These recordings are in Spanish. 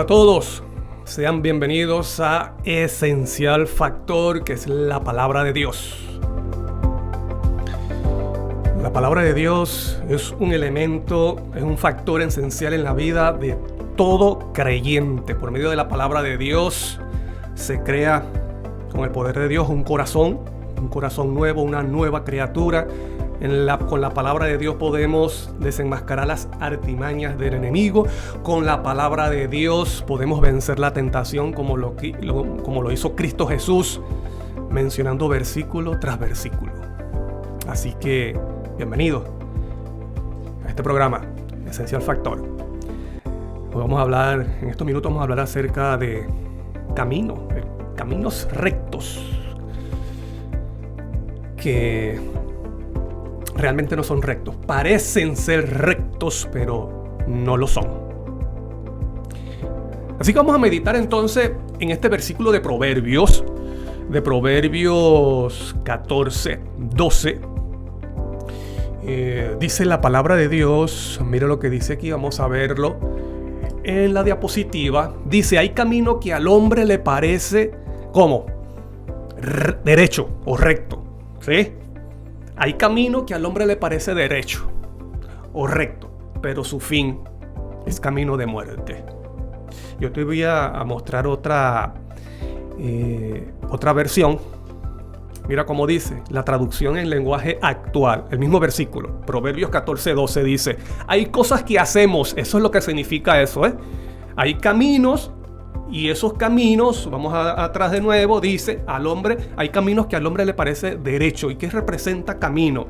Hola a todos, sean bienvenidos a Esencial Factor, que es la palabra de Dios. La palabra de Dios es un elemento, es un factor esencial en la vida de todo creyente. Por medio de la palabra de Dios se crea con el poder de Dios un corazón nuevo, una nueva criatura. Con la palabra de Dios podemos desenmascarar las artimañas del enemigo. Con la palabra de Dios podemos vencer la tentación como lo hizo Cristo Jesús, mencionando versículo tras versículo. Así que, bienvenido a este programa, Esencial Factor. Hoy en estos minutos vamos a hablar acerca de caminos rectos que realmente no son rectos. Parecen ser rectos, pero no lo son. Así que vamos a meditar entonces en este versículo de Proverbios 14, 12. Dice la palabra de Dios, mira lo que dice aquí, vamos a verlo en la diapositiva. Dice, hay camino que al hombre le parece, ¿cómo? Derecho o recto, ¿sí? Hay camino que al hombre le parece derecho o recto, pero su fin es camino de muerte. Yo te voy a mostrar otra versión. Mira cómo dice la traducción en lenguaje actual, el mismo versículo, Proverbios 14, 12 dice, hay cosas que hacemos, eso es lo que significa eso, Hay caminos. Y esos caminos, vamos atrás de nuevo, dice, hay caminos que al hombre le parece derecho. ¿Y qué representa camino?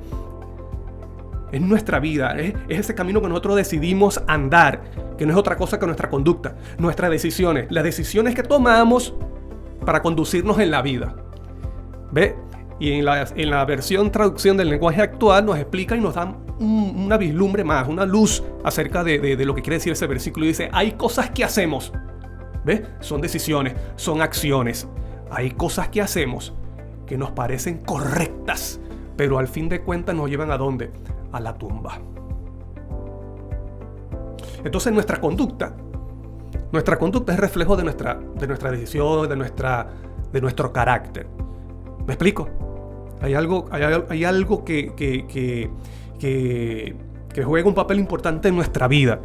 Es nuestra vida, es ese camino que nosotros decidimos andar, que no es otra cosa que nuestra conducta, nuestras decisiones, las decisiones que tomamos para conducirnos en la vida. ¿Ve? Y en la versión traducción del lenguaje actual nos explica y nos da una vislumbre más, una luz acerca de lo que quiere decir ese versículo. Y dice, hay cosas que hacemos. ¿Ves? Son decisiones, son acciones. Hay cosas que hacemos que nos parecen correctas, pero al fin de cuentas nos llevan ¿a dónde? A la tumba. Entonces nuestra conducta es reflejo de nuestra decisión, de nuestro carácter. ¿Me explico? Hay algo que juega un papel importante en nuestra vida,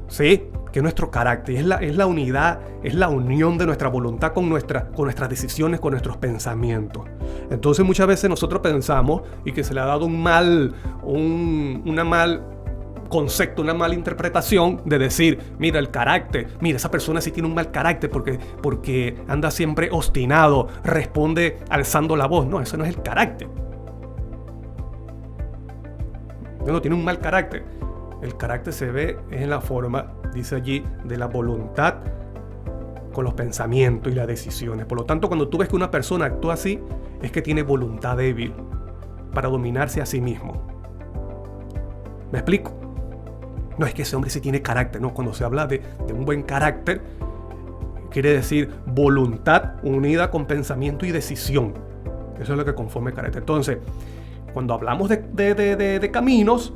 ¿sí? Que es nuestro carácter, es la unidad, es la unión de nuestra voluntad con nuestras decisiones, con nuestros pensamientos. Entonces muchas veces nosotros pensamos, y que se le ha dado un mal concepto, una mala interpretación de decir, mira el carácter, mira esa persona sí tiene un mal carácter porque anda siempre obstinado, responde alzando la voz. No, eso no es el carácter. No tiene un mal carácter. El carácter se ve en la forma, dice allí, de la voluntad con los pensamientos y las decisiones. Por lo tanto, cuando tú ves que una persona actúa así, es que tiene voluntad débil para dominarse a sí mismo. ¿Me explico? No es que ese hombre sí tiene carácter, no. Cuando se habla de un buen carácter, quiere decir voluntad unida con pensamiento y decisión. Eso es lo que conforma el carácter. Entonces, cuando hablamos de caminos,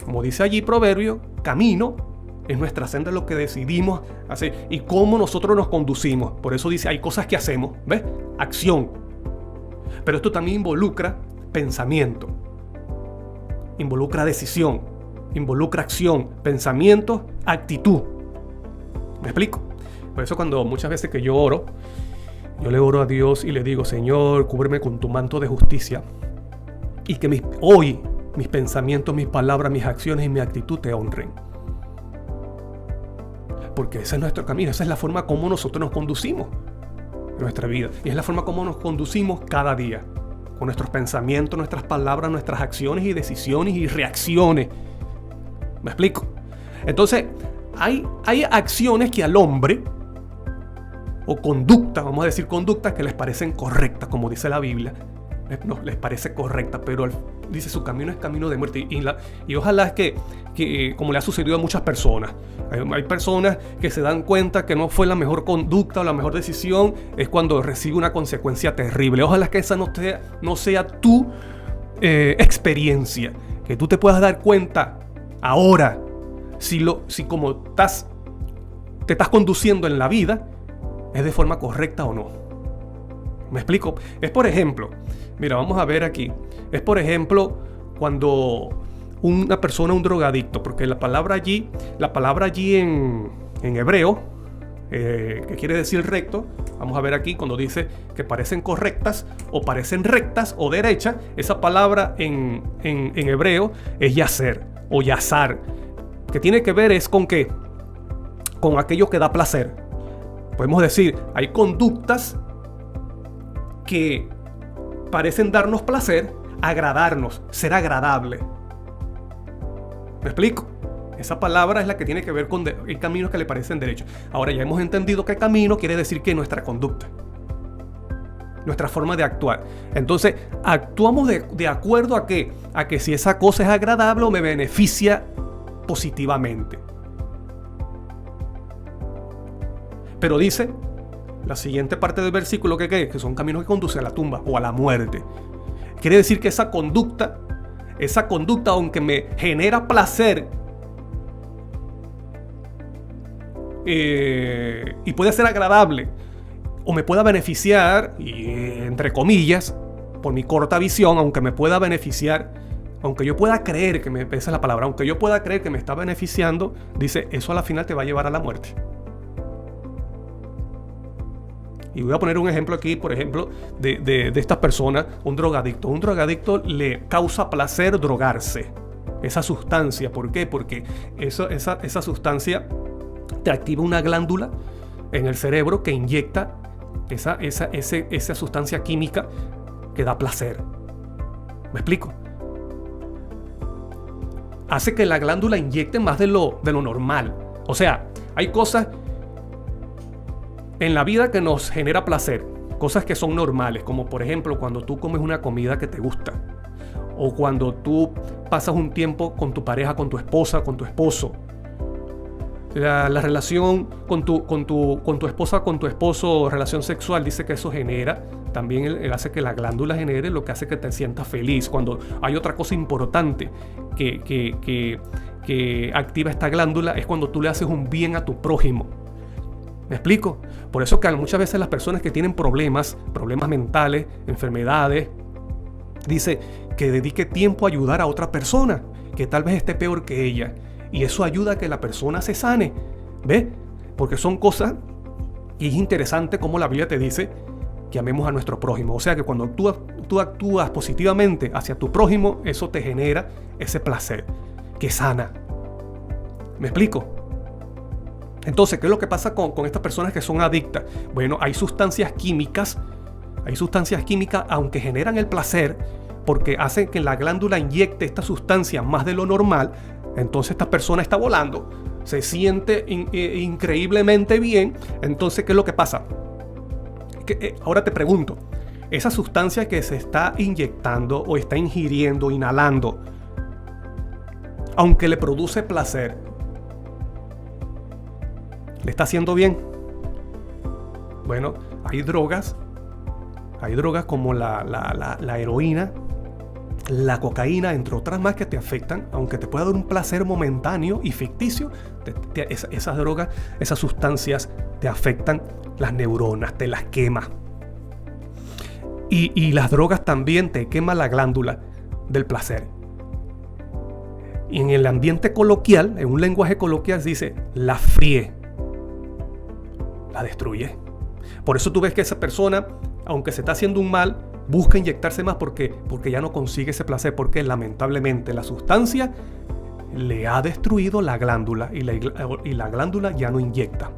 como dice allí Proverbio, camino es nuestra senda, lo que decidimos hacer y cómo nosotros nos conducimos. Por eso dice, hay cosas que hacemos, ¿ves? Acción. Pero esto también involucra pensamiento, involucra decisión, involucra acción, pensamiento, actitud. ¿Me explico? Por eso cuando muchas veces que yo oro, yo le oro a Dios y le digo, Señor, cúbreme con tu manto de justicia y que hoy mis pensamientos, mis palabras, mis acciones y mi actitud te honren. Porque ese es nuestro camino, esa es la forma como nosotros nos conducimos en nuestra vida. Y es la forma como nos conducimos cada día. Con nuestros pensamientos, nuestras palabras, nuestras acciones y decisiones y reacciones. ¿Me explico? Entonces, hay acciones que al hombre, o conductas, vamos a decir conductas que les parecen correctas, como dice la Biblia. No, les parece correcta, pero dice su camino es camino de muerte. Y ojalá que como le ha sucedido a muchas personas, hay personas que se dan cuenta que no fue la mejor conducta o la mejor decisión, es cuando recibe una consecuencia terrible. Ojalá que esa no sea tu experiencia, que tú te puedas dar cuenta ahora si como estás te estás conduciendo en la vida es de forma correcta o no. ¿Me explico? Es por ejemplo, mira, vamos a ver aquí. Es por ejemplo cuando una persona, un drogadicto, porque la palabra allí en hebreo, que quiere decir recto, vamos a ver aquí cuando dice que parecen correctas o parecen rectas o derechas, esa palabra en hebreo es yacer o yazar, que tiene que ver es con qué, con aquello que da placer. Podemos decir, hay conductas que parecen darnos placer, agradarnos, ser agradable. ¿Me explico? Esa palabra es la que tiene que ver con el camino que le parecen derechos. Ahora ya hemos entendido que camino quiere decir que nuestra conducta, nuestra forma de actuar. Entonces, actuamos de acuerdo a qué, a que si esa cosa es agradable o me beneficia positivamente. Pero dice la siguiente parte del versículo que son caminos que conducen a la tumba o a la muerte. Quiere decir que esa conducta, aunque me genera placer, y puede ser agradable o me pueda beneficiar, y entre comillas, por mi corta visión, aunque me pueda beneficiar, aunque yo pueda creer que esa es la palabra, aunque yo pueda creer que me está beneficiando, dice, eso a la final te va a llevar a la muerte. Y voy a poner un ejemplo aquí, por ejemplo, de estas personas, un drogadicto. Un drogadicto le causa placer drogarse, esa sustancia. ¿Por qué? Porque esa sustancia te activa una glándula en el cerebro que inyecta esa sustancia química que da placer. ¿Me explico? Hace que la glándula inyecte más de lo normal. O sea, hay cosas en la vida que nos genera placer, cosas que son normales, como por ejemplo cuando tú comes una comida que te gusta, o cuando tú pasas un tiempo con tu pareja, con tu esposa, con tu esposo. La relación con tu esposa, con tu esposo, relación sexual, dice que eso genera, también él hace que la glándula genere lo que hace que te sientas feliz. Cuando hay otra cosa importante que activa esta glándula es cuando tú le haces un bien a tu prójimo. ¿Me explico? Por eso que muchas veces las personas que tienen problemas mentales, enfermedades, dice que dedique tiempo a ayudar a otra persona que tal vez esté peor que ella. Y eso ayuda a que la persona se sane. ¿Ves? Porque son cosas, y es interesante cómo la Biblia te dice que amemos a nuestro prójimo. O sea que cuando tú actúas positivamente hacia tu prójimo, eso te genera ese placer que sana. ¿Me explico? Entonces, ¿qué es lo que pasa con estas personas que son adictas? Bueno, hay sustancias químicas, aunque generan el placer, porque hacen que la glándula inyecte esta sustancia más de lo normal. Entonces esta persona está volando, se siente increíblemente bien. Entonces, ¿qué es lo que pasa? Ahora te pregunto, esa sustancia que se está inyectando o está ingiriendo, inhalando, aunque le produce placer, ¿le está haciendo bien? Bueno, hay drogas como la heroína, la cocaína, entre otras más, que te afectan, aunque te pueda dar un placer momentáneo y ficticio. Esas drogas, esas sustancias te afectan las neuronas, te las quema. Y las drogas también te queman la glándula del placer. Y en el ambiente coloquial, en un lenguaje coloquial, se dice la fríe, la destruye. Por eso tú ves que esa persona, aunque se está haciendo un mal, busca inyectarse más porque ya no consigue ese placer, porque lamentablemente la sustancia le ha destruido la glándula y la glándula ya no inyecta.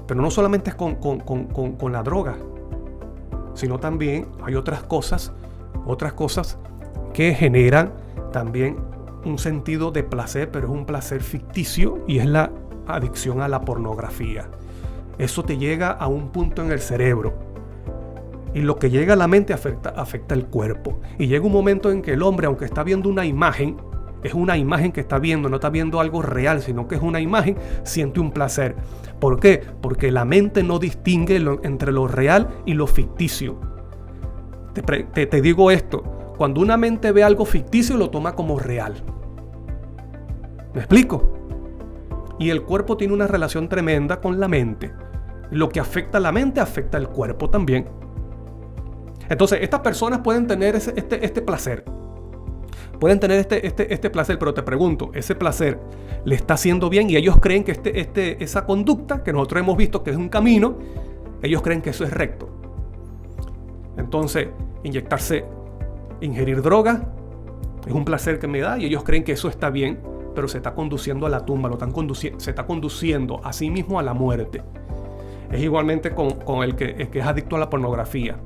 Pero no solamente es con la droga, sino también hay otras cosas que generan también un sentido de placer, pero es un placer ficticio, y es la adicción a la pornografía. Eso te llega a un punto en el cerebro, y lo que llega a la mente afecta el cuerpo. Y llega un momento en que el hombre, aunque está viendo una imagen, es una imagen que está viendo, no está viendo algo real, sino que es una imagen, siente un placer. ¿Por qué? Porque la mente no distingue entre lo real y lo ficticio. Te digo esto, cuando una mente ve algo ficticio, lo toma como real. ¿Me explico? Y el cuerpo tiene una relación tremenda con la mente. Lo que afecta a la mente afecta al cuerpo también. Entonces, estas personas pueden tener este placer. Pueden tener este placer, pero te pregunto, ¿ese placer le está haciendo bien? Y ellos creen que esa conducta que nosotros hemos visto que es un camino, ellos creen que eso es recto. Entonces, ingerir droga es un placer que me da y ellos creen que eso está bien, pero se está conduciendo a la tumba, se está conduciendo a sí mismo a la muerte. Es igualmente con el que es adicto a la pornografía.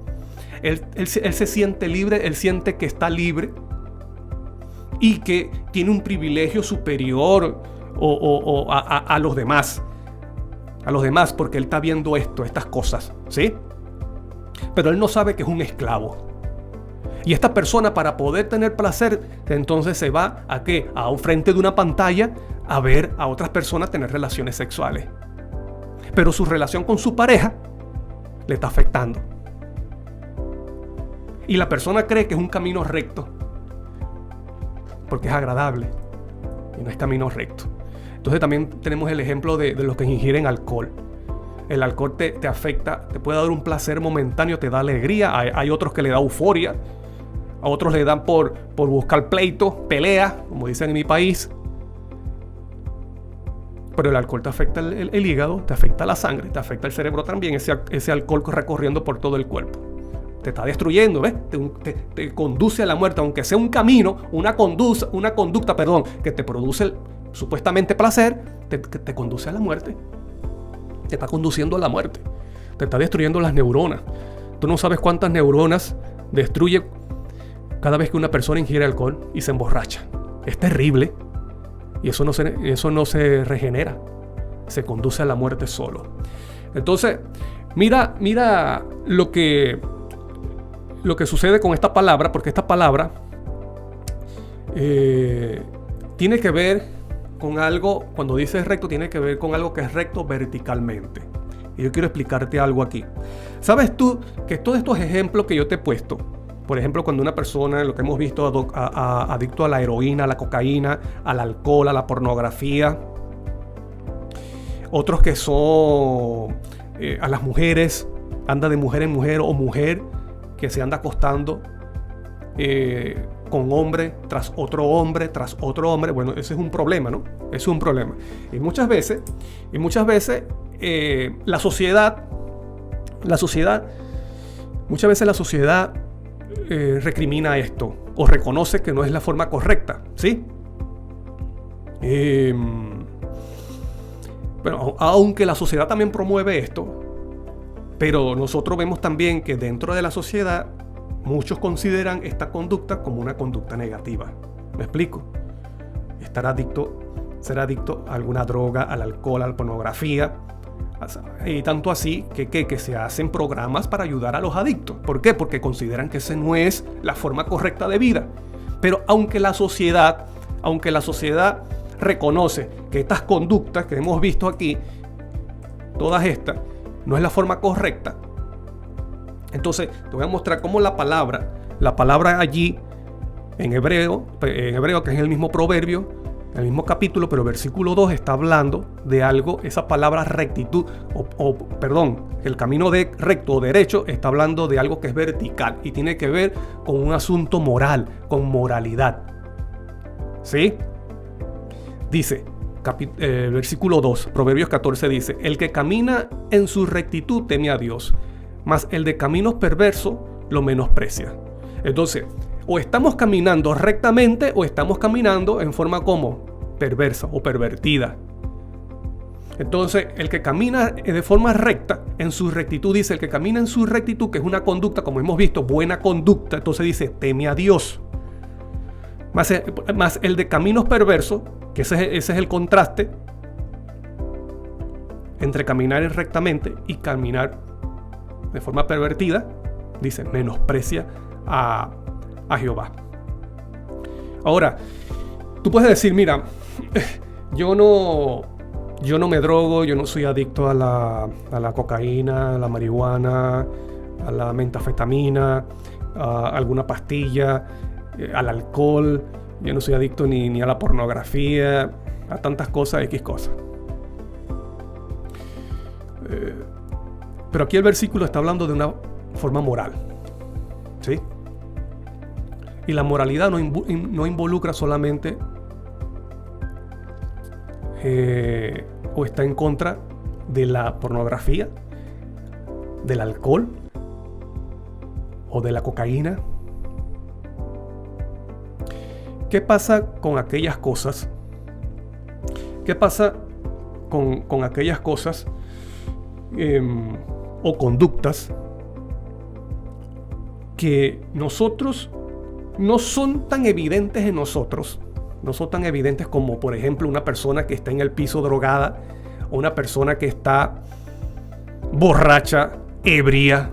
Él se siente libre, él siente que está libre y que tiene un privilegio superior a los demás. A los demás, porque él está viendo estas cosas, ¿sí? Pero él no sabe que es un esclavo. Y esta persona, para poder tener placer, entonces se va ¿a qué? A un frente de una pantalla a ver a otras personas tener relaciones sexuales. Pero su relación con su pareja le está afectando. Y la persona cree que es un camino recto porque es agradable y no es camino recto. Entonces también tenemos el ejemplo de los que ingieren alcohol. El alcohol te afecta, te puede dar un placer momentáneo, te da alegría. Hay otros que le da euforia. A otros le dan por buscar pleito, pelea, como dicen en mi país. Pero el alcohol te afecta el hígado, te afecta la sangre, te afecta el cerebro también. Ese alcohol recorriendo por todo el cuerpo. Te está destruyendo, ¿ves? Te conduce a la muerte, aunque sea un camino, una conducta, que te produce supuestamente placer, te conduce a la muerte. Te está conduciendo a la muerte. Te está destruyendo las neuronas. Tú no sabes cuántas neuronas destruye cada vez que una persona ingiere alcohol y se emborracha. Es terrible. Y eso no se regenera. Se conduce a la muerte solo. Entonces, mira lo que sucede con esta palabra, porque esta palabra tiene que ver con algo, cuando dice recto, tiene que ver con algo que es recto verticalmente. Y yo quiero explicarte algo aquí. ¿Sabes tú que todos estos ejemplos que yo te he puesto, por ejemplo, cuando una persona, lo que hemos visto, adicto a la heroína, a la cocaína, al alcohol, a la pornografía, otros que son a las mujeres, anda de mujer en mujer o mujer que se anda acostando con hombre tras otro hombre, bueno, ese es un problema, ¿no? Es un problema. Y muchas veces la sociedad recrimina esto o reconoce que no es la forma correcta, ¿sí? Bueno, aunque la sociedad también promueve esto, pero nosotros vemos también que dentro de la sociedad muchos consideran esta conducta como una conducta negativa. ¿Me explico? Ser adicto a alguna droga, al alcohol, a la pornografía. Y tanto así que se hacen programas para ayudar a los adictos. ¿Por qué? Porque consideran que esa no es la forma correcta de vida. Pero aunque la sociedad reconoce que estas conductas que hemos visto aquí, todas estas, no es la forma correcta, entonces te voy a mostrar cómo la palabra allí en hebreo, que es el mismo proverbio, el mismo capítulo, pero versículo 2 está hablando de algo, esa palabra rectitud, el camino de recto o derecho está hablando de algo que es vertical y tiene que ver con un asunto moral, con moralidad. ¿Sí? Dice, versículo 2, Proverbios 14 dice: el que camina en su rectitud teme a Dios, mas el de caminos perversos lo menosprecia. Entonces, o estamos caminando rectamente o estamos caminando en forma como perversa o pervertida. Entonces, el que camina de forma recta, en su rectitud, dice el que camina en su rectitud, que es una conducta, como hemos visto, buena conducta, entonces dice, teme a Dios. Más el de caminos perversos, que ese es el contraste entre caminar rectamente y caminar de forma pervertida, dice, menosprecia a Jehová. Ahora, tú puedes decir, mira, yo no me drogo, yo no soy adicto a la cocaína, a la marihuana, a la metanfetamina, a alguna pastilla, al alcohol, yo no soy adicto ni a la pornografía, a tantas cosas, X cosas. Pero aquí el versículo está hablando de una forma moral, ¿sí? Y la moralidad no involucra solamente o está en contra de la pornografía, del alcohol o de la cocaína. ¿Qué pasa con aquellas cosas? ¿Qué pasa con aquellas cosas o conductas que nosotros no son tan evidentes en nosotros? No son tan evidentes como, por ejemplo, una persona que está en el piso drogada, o una persona que está borracha, ebria,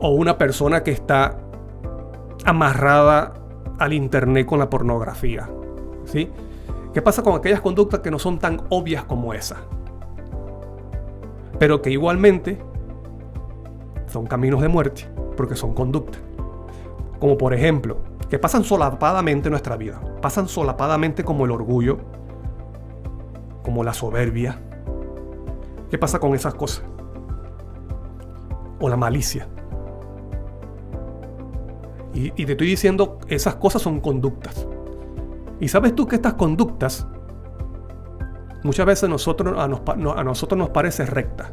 o una persona que está amarrada al internet con la pornografía, ¿sí? ¿Qué pasa con aquellas conductas que no son tan obvias como esa? Pero que igualmente son caminos de muerte, porque son conductas. Como por ejemplo, que pasan solapadamente en nuestra vida. Pasan solapadamente como el orgullo, como la soberbia. ¿Qué pasa con esas cosas? O la malicia. Y te estoy diciendo, esas cosas son conductas. Y sabes tú que estas conductas muchas veces a nosotros nos parece recta.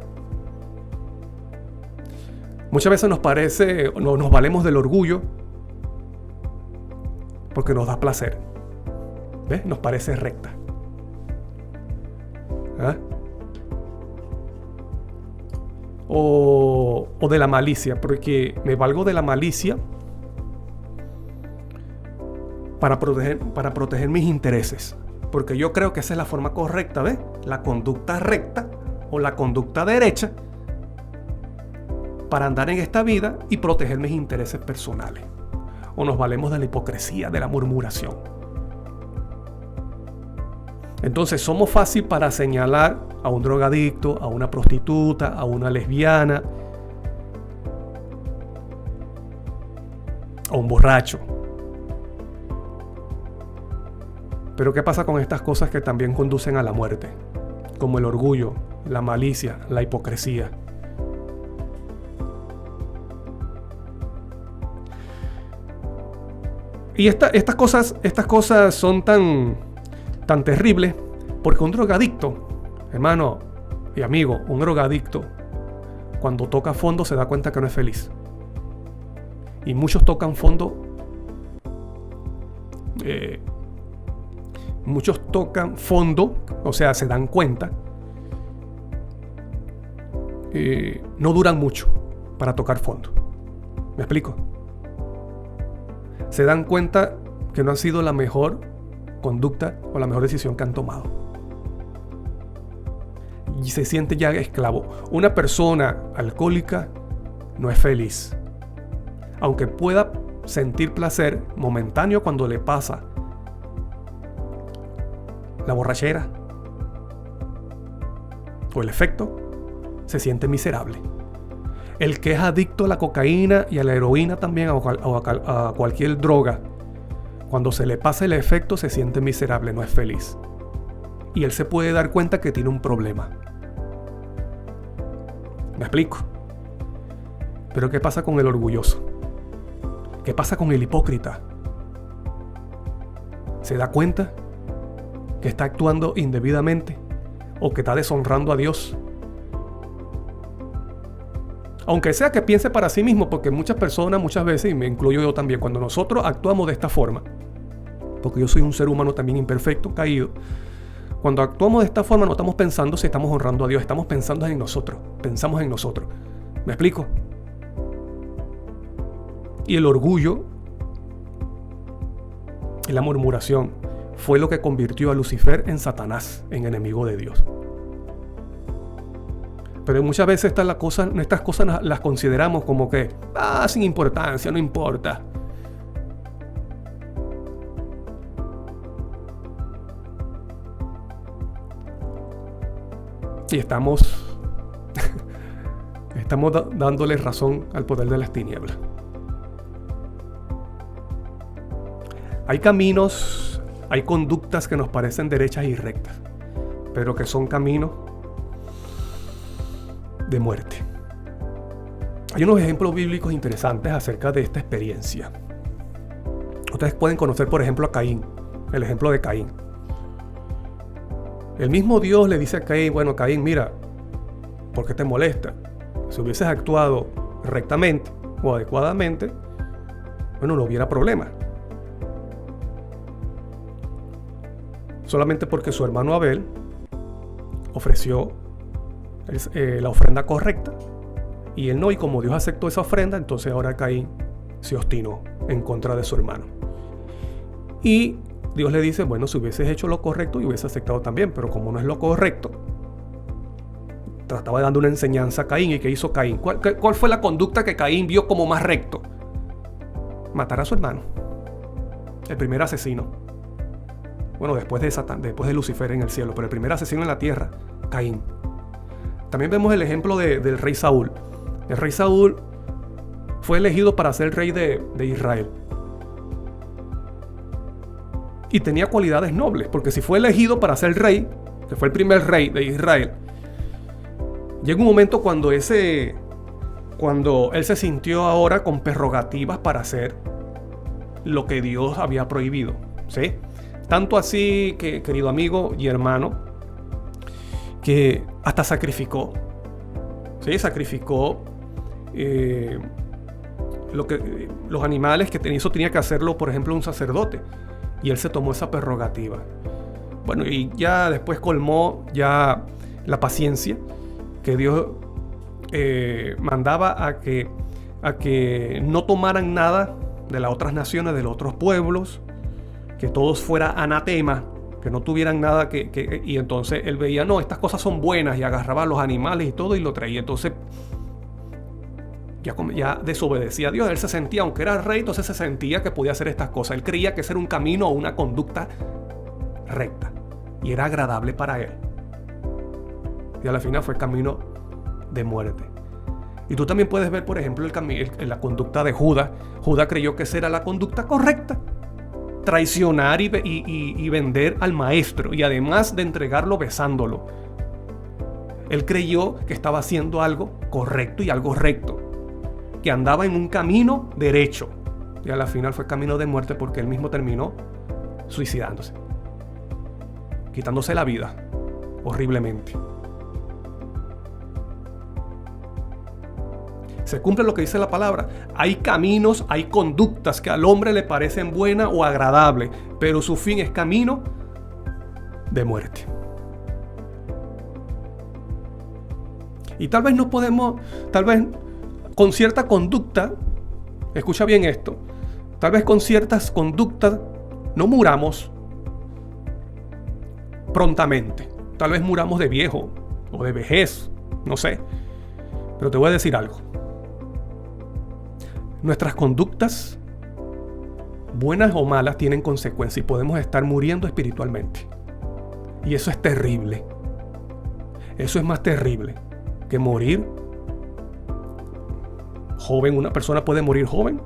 Muchas veces nos valemos del orgullo porque nos da placer. ¿Ves? Nos parece recta. ¿Ah? O de la malicia, porque me valgo de la malicia para proteger mis intereses. Porque yo creo que esa es la forma correcta, ¿ves? La conducta recta o la conducta derecha para andar en esta vida y proteger mis intereses personales. O nos valemos de la hipocresía, de la murmuración. Entonces somos fácil para señalar a un drogadicto, a una prostituta, a una lesbiana, a un borracho. Pero ¿qué pasa con estas cosas que también conducen a la muerte? Como el orgullo, la malicia, la hipocresía. Y estas cosas son tan terribles porque un drogadicto, hermano y amigo, un drogadicto, cuando toca fondo se da cuenta que no es feliz. Y muchos tocan fondo, o sea, se dan cuenta, no duran mucho para tocar fondo. ¿Me explico? Se dan cuenta que no ha sido la mejor conducta o la mejor decisión que han tomado. Y se siente ya esclavo. Una persona alcohólica no es feliz. Aunque pueda sentir placer momentáneo cuando le pasa la borrachera o el efecto, se siente miserable. El que es adicto a la cocaína y a la heroína también, a cualquier droga, cuando se le pasa el efecto se siente miserable, no es feliz. Y él se puede dar cuenta que tiene un problema. ¿Me explico? Pero ¿qué pasa con el orgulloso? ¿Qué pasa con el hipócrita? ¿Se da cuenta que está actuando indebidamente o que está deshonrando a Dios? Aunque sea que piense para sí mismo, porque muchas personas, muchas veces, y me incluyo yo también, cuando nosotros actuamos de esta forma, porque yo soy un ser humano también imperfecto, caído, cuando actuamos de esta forma no estamos pensando si estamos honrando a Dios, estamos pensando en nosotros, pensamos en nosotros. ¿Me explico? Y el orgullo y la murmuración fue lo que convirtió a Lucifer en Satanás, en enemigo de Dios. Pero muchas veces estas cosas las consideramos como que, sin importancia, no importa. Y estamos dándole razón al poder de las tinieblas. Hay caminos, hay conductas que nos parecen derechas y rectas, pero que son caminos de muerte. Hay unos ejemplos bíblicos interesantes acerca de esta experiencia. Ustedes pueden conocer, por ejemplo, a Caín, el ejemplo de Caín. El mismo Dios le dice a Caín, bueno, Caín, mira, ¿por qué te molesta? Si hubieses actuado rectamente o adecuadamente, bueno, no hubiera problema. Solamente porque su hermano Abel ofreció la ofrenda correcta y él no, y como Dios aceptó esa ofrenda, entonces ahora Caín se obstinó en contra de su hermano. Y Dios le dice, bueno, si hubieses hecho lo correcto y hubieses aceptado también, pero como no es lo correcto, trataba dando una enseñanza a Caín. ¿Y qué hizo Caín? ¿Cuál fue la conducta que Caín vio como más recto? Matar a su hermano, el primer asesino. Bueno, después de Satán, después de Lucifer en el cielo, pero el primer asesino en la tierra, Caín. También vemos el ejemplo del rey Saúl. El rey Saúl fue elegido para ser rey de Israel. Y tenía cualidades nobles, porque si fue elegido para ser rey, que fue el primer rey de Israel, llega un momento cuando él se sintió ahora con prerrogativas para hacer lo que Dios había prohibido, ¿sí? Tanto así que, querido amigo y hermano, que hasta sacrificó, ¿sí? Sacrificó los animales que eso tenía que hacerlo, por ejemplo, un sacerdote. Y él se tomó esa prerrogativa. Bueno, y ya después colmó ya la paciencia que Dios mandaba a que no tomaran nada de las otras naciones, de los otros pueblos, que todos fuera anatema, que no tuvieran nada y entonces él veía, no, estas cosas son buenas, y agarraba a los animales y todo y lo traía. Entonces ya desobedecía a Dios. Él se sentía, aunque era rey, entonces se sentía que podía hacer estas cosas. Él creía que ese era un camino o una conducta recta y era agradable para él. Y a la final fue camino de muerte. Y tú también puedes ver, por ejemplo, la conducta de Judas. Judas creyó que esa era la conducta correcta. Traicionar y vender al maestro, y además de entregarlo besándolo. Él creyó que estaba haciendo algo correcto y algo recto, que andaba en un camino derecho, y a la final fue camino de muerte, porque él mismo terminó suicidándose, quitándose la vida horriblemente. Se cumple lo que dice la palabra. Hay caminos, hay conductas que al hombre le parecen buenas o agradables, pero su fin es camino de muerte. Y tal vez con cierta conducta, escucha bien esto, tal vez con ciertas conductas no muramos prontamente. Tal vez muramos de viejo o de vejez, no sé. Pero te voy a decir algo. Nuestras conductas, buenas o malas, tienen consecuencias y podemos estar muriendo espiritualmente. Y eso es terrible. Eso es más terrible que morir joven. Una persona puede morir joven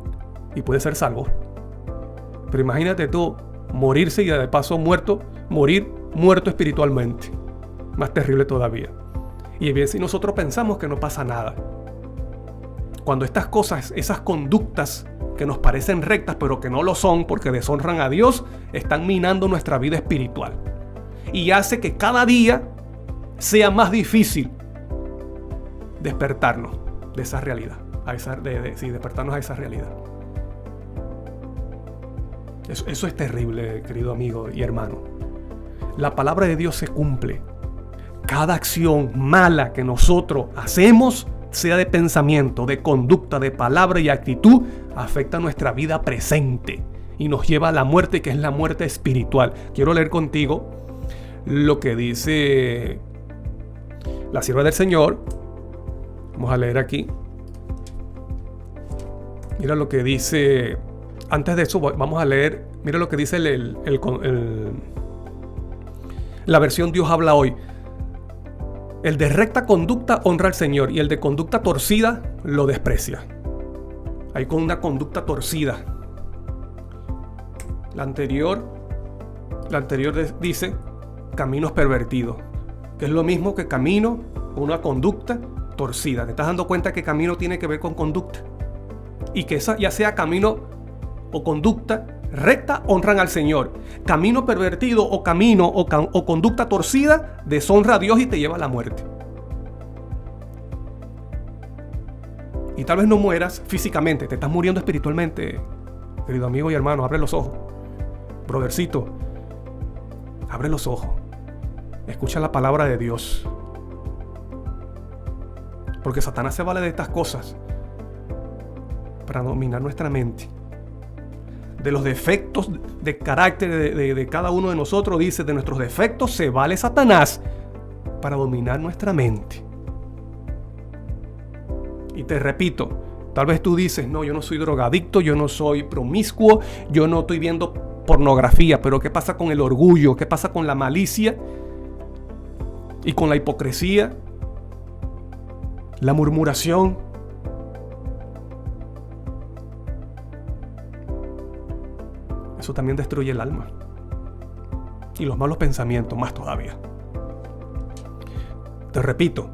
y puede ser salvo. Pero imagínate tú morirse y de paso morir muerto espiritualmente. Más terrible todavía. Y bien, si nosotros pensamos que no pasa nada, cuando estas cosas, esas conductas que nos parecen rectas pero que no lo son porque deshonran a Dios, están minando nuestra vida espiritual y hace que cada día sea más difícil despertarnos de esa realidad, despertarnos a esa realidad. Eso es terrible, querido amigo y hermano. La palabra de Dios se cumple. Cada acción mala que nosotros hacemos, sea de pensamiento, de conducta, de palabra y actitud, afecta nuestra vida presente y nos lleva a la muerte, que es la muerte espiritual. Quiero leer contigo lo que dice la sierva del Señor. Vamos a leer aquí. Mira lo que dice. Antes de eso vamos a leer. Mira lo que dice la versión Dios habla hoy. El de recta conducta honra al Señor, y el de conducta torcida lo desprecia. Hay con una conducta torcida. La anterior dice caminos pervertidos, que es lo mismo que camino, una conducta torcida. Te estás dando cuenta que camino tiene que ver con conducta. Y que esa, ya sea camino o conducta recta, honran al Señor. Camino pervertido o camino o conducta torcida deshonra a Dios y te lleva a la muerte. Y tal vez no mueras físicamente, te estás muriendo espiritualmente. Querido amigo y hermano, abre los ojos. Brothercito, abre los ojos. Escucha la palabra de Dios. Porque Satanás se vale de estas cosas para dominar nuestra mente. De los defectos de carácter de cada uno de nosotros, dice, de nuestros defectos se vale Satanás para dominar nuestra mente. Y te repito, tal vez tú dices, no, yo no soy drogadicto, yo no soy promiscuo, yo no estoy viendo pornografía, pero ¿qué pasa con el orgullo? ¿Qué pasa con la malicia? Y con la hipocresía, la murmuración. Eso también destruye el alma. Y los malos pensamientos más todavía. Te repito,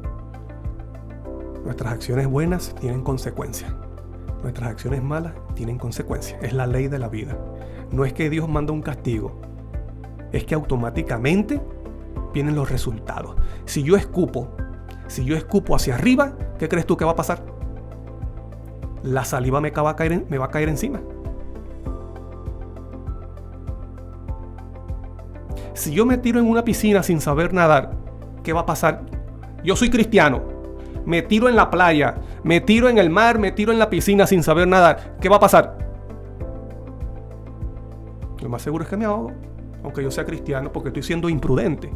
nuestras acciones buenas tienen consecuencias. Nuestras acciones malas tienen consecuencias. Es la ley de la vida. No es que Dios manda un castigo. Es que automáticamente vienen los resultados. Si yo escupo hacia arriba, ¿qué crees tú que va a pasar? La saliva me va a caer encima. Si yo me tiro en una piscina sin saber nadar, ¿qué va a pasar? Yo soy cristiano. Me tiro en la playa, me tiro en el mar, me tiro en la piscina sin saber nadar. ¿Qué va a pasar? Lo más seguro es que me ahogo, aunque yo sea cristiano, porque estoy siendo imprudente.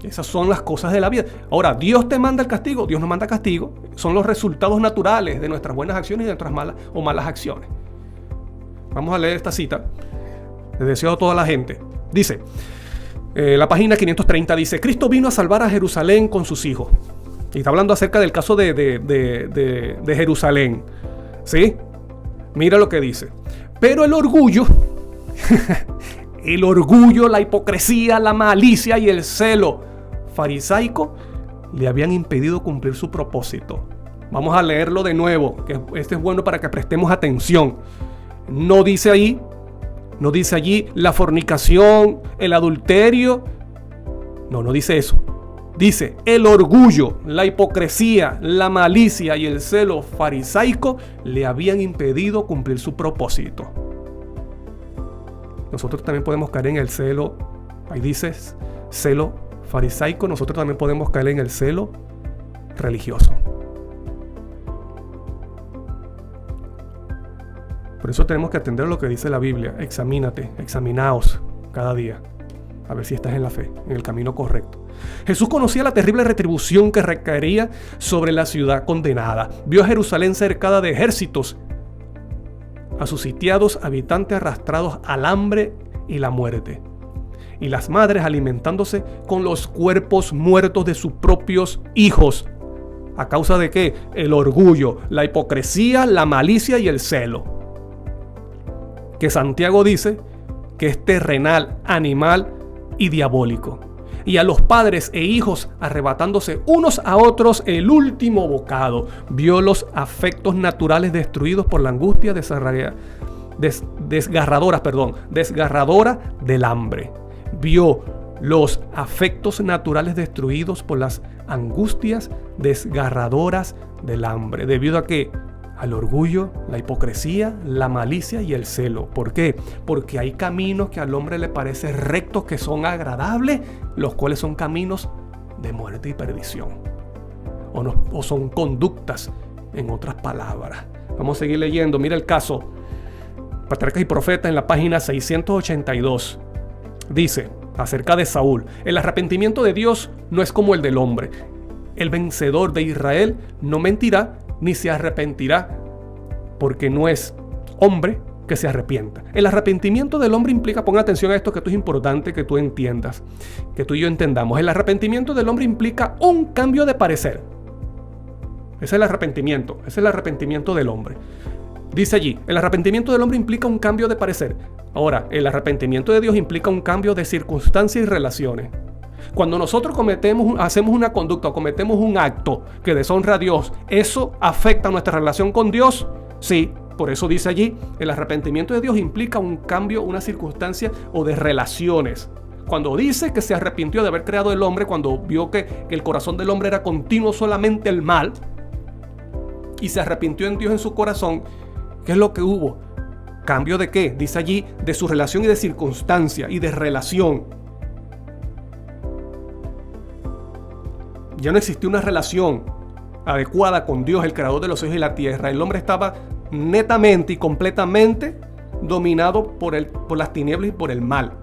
Esas son las cosas de la vida. Ahora, ¿Dios te manda el castigo? Dios no manda castigo. Son los resultados naturales de nuestras buenas acciones y de nuestras malas acciones. Vamos a leer esta cita. Le deseo a toda la gente. Dice, la página 530 dice, Cristo vino a salvar a Jerusalén con sus hijos. Y está hablando acerca del caso de Jerusalén. ¿Sí? Mira lo que dice. Pero el orgullo, la hipocresía, la malicia y el celo farisaico le habían impedido cumplir su propósito. Vamos a leerlo de nuevo, que este es bueno para que prestemos atención. No dice allí la fornicación, el adulterio. No dice eso. Dice, el orgullo, la hipocresía, la malicia y el celo farisaico le habían impedido cumplir su propósito. Nosotros también podemos caer en el celo, ahí dices, celo farisaico, nosotros también podemos caer en el celo religioso. Por eso tenemos que atender lo que dice la Biblia. Examínate, examinaos cada día, a ver si estás en la fe, en el camino correcto. Jesús conocía la terrible retribución que recaería sobre la ciudad condenada. Vio a Jerusalén cercada de ejércitos, a sus sitiados habitantes arrastrados al hambre y la muerte, y las madres alimentándose con los cuerpos muertos de sus propios hijos. ¿A causa de qué? El orgullo, la hipocresía, la malicia y el celo. Que Santiago dice que es terrenal, animal y diabólico. Y a los padres e hijos arrebatándose unos a otros el último bocado. Vio los afectos naturales destruidos por la angustia desgarradora del hambre. Vio los afectos naturales destruidos por las angustias desgarradoras del hambre. ¿Debido a qué? Al orgullo, la hipocresía, la malicia y el celo. ¿Por qué? Porque hay caminos que al hombre le parece rectos, que son agradables, los cuales son caminos de muerte y perdición. O son conductas, en otras palabras. Vamos a seguir leyendo. Mira el caso, Patriarcas y Profetas, en la página 682. Dice, acerca de Saúl, el arrepentimiento de Dios no es como el del hombre. El vencedor de Israel no mentirá, ni se arrepentirá, porque no es hombre que se arrepienta. El arrepentimiento del hombre implica, pon atención a esto, que esto es importante que tú entiendas, que tú y yo entendamos. El arrepentimiento del hombre implica un cambio de parecer. Ese es el arrepentimiento del hombre. Dice allí, el arrepentimiento del hombre implica un cambio de parecer. Ahora, el arrepentimiento de Dios implica un cambio de circunstancias y relaciones. Cuando nosotros hacemos una conducta o cometemos un acto que deshonra a Dios, ¿eso afecta nuestra relación con Dios? Sí. Por eso dice allí, el arrepentimiento de Dios implica un cambio, una circunstancia o de relaciones. Cuando dice que se arrepintió de haber creado el hombre, cuando vio que el corazón del hombre era continuo solamente el mal, y se arrepintió en Dios en su corazón, ¿qué es lo que hubo? ¿Cambio de qué? Dice allí, de su relación y de circunstancia y de relación. Ya no existía una relación adecuada con Dios, el creador de los cielos y la tierra. El hombre estaba netamente y completamente dominado por las tinieblas y por el mal.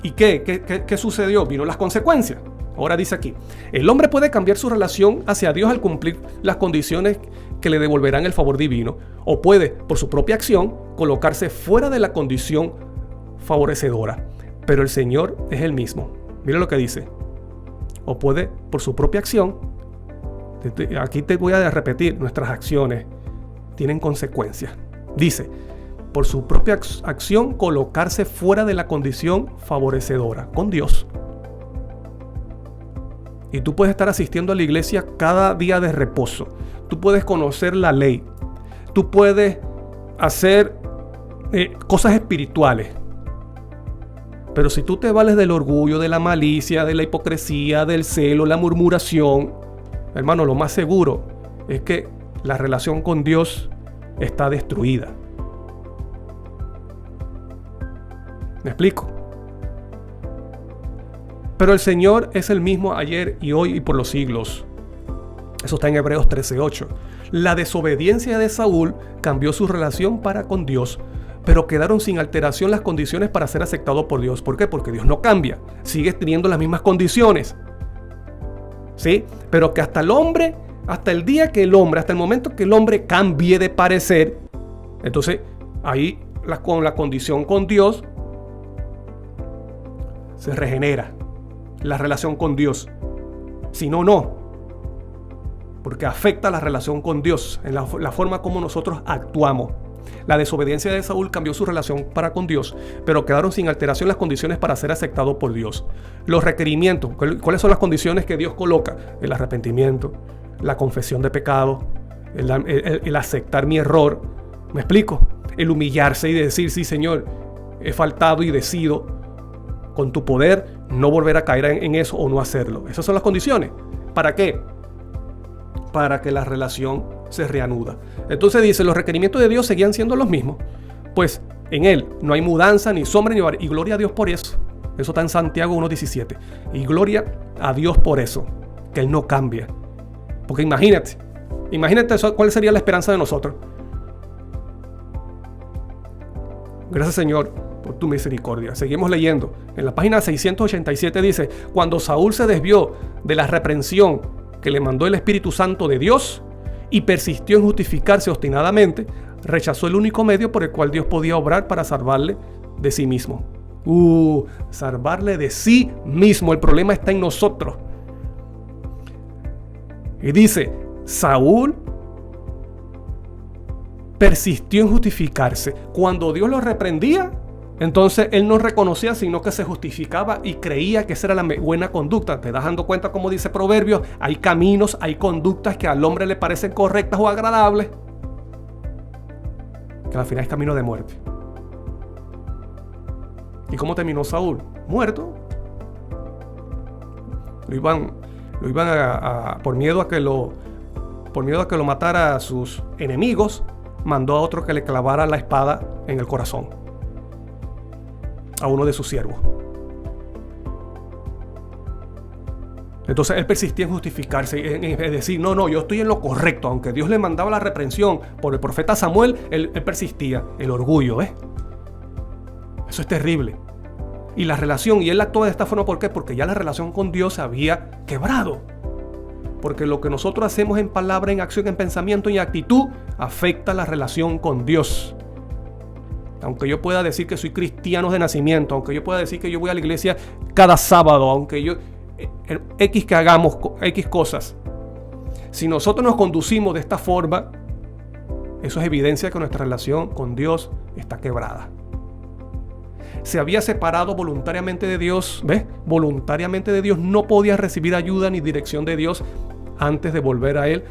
¿Y qué sucedió? Vino las consecuencias. Ahora dice aquí, el hombre puede cambiar su relación hacia Dios al cumplir las condiciones que le devolverán el favor divino, o puede, por su propia acción, colocarse fuera de la condición favorecedora. Pero el Señor es el mismo. Mira lo que dice. O puede, por su propia acción, aquí te voy a repetir, nuestras acciones tienen consecuencias. Dice, por su propia acción colocarse fuera de la condición favorecedora con Dios. Y tú puedes estar asistiendo a la iglesia cada día de reposo. Tú puedes conocer la ley. Tú puedes hacer cosas espirituales. Pero si tú te vales del orgullo, de la malicia, de la hipocresía, del celo, la murmuración, hermano, lo más seguro es que la relación con Dios está destruida. ¿Me explico? Pero el Señor es el mismo ayer y hoy y por los siglos. Eso está en Hebreos 13:8. La desobediencia de Saúl cambió su relación para con Dios, pero quedaron sin alteración las condiciones para ser aceptado por Dios. ¿Por qué? Porque Dios no cambia. Sigue teniendo las mismas condiciones. ¿Sí? Pero que hasta el hombre, hasta el momento que el hombre cambie de parecer, entonces ahí con la condición con Dios se regenera la relación con Dios. Si no, no. Porque afecta la relación con Dios en la forma como nosotros actuamos. La desobediencia de Saúl cambió su relación para con Dios, pero quedaron sin alteración las condiciones para ser aceptado por Dios. Los requerimientos, ¿cuáles son las condiciones que Dios coloca? El arrepentimiento, la confesión de pecado, el aceptar mi error. ¿Me explico? El humillarse y decir, sí, Señor, he faltado y decido con tu poder no volver a caer en eso o no hacerlo. Esas son las condiciones. ¿Para qué? Para que la relación se reanuda. Entonces dice, los requerimientos de Dios seguían siendo los mismos. Pues en Él no hay mudanza, ni sombra, ni variación. Y gloria a Dios por eso. Eso está en Santiago 1:17. Y gloria a Dios por eso, que Él no cambia. Porque imagínate eso, ¿cuál sería la esperanza de nosotros? Gracias, Señor, por tu misericordia. Seguimos leyendo. En la página 687 dice, cuando Saúl se desvió de la reprensión que le mandó el Espíritu Santo de Dios y persistió en justificarse obstinadamente, rechazó el único medio por el cual Dios podía obrar para salvarle de sí mismo. Salvarle de sí mismo. El problema está en nosotros. Y dice, Saúl persistió en justificarse. Cuando Dios lo reprendía, entonces él no reconocía, sino que se justificaba y creía que esa era la buena conducta. ¿Te das dando cuenta, como dice Proverbios? Hay caminos, hay conductas que al hombre le parecen correctas o agradables, que al final es camino de muerte. ¿Y cómo terminó Saúl? Muerto. Lo iban por miedo a que lo matara a sus enemigos, mandó a otro que le clavara la espada en el corazón, a uno de sus siervos. Entonces él persistía en justificarse, en decir, no, yo estoy en lo correcto. Aunque Dios le mandaba la reprensión por el profeta Samuel, él persistía. El orgullo, ¿ves? Eso es terrible. Y la relación, y él actuó de esta forma, ¿por qué? Porque ya la relación con Dios se había quebrado. Porque lo que nosotros hacemos en palabra, en acción, en pensamiento y en actitud, afecta la relación con Dios. Aunque yo pueda decir que soy cristiano de nacimiento, aunque yo pueda decir que yo voy a la iglesia cada sábado, aunque yo que hagamos X cosas, si nosotros nos conducimos de esta forma, eso es evidencia que nuestra relación con Dios está quebrada. Se había separado voluntariamente de Dios, ¿ves? voluntariamente de Dios, no podía recibir ayuda ni dirección de Dios antes de volver a Él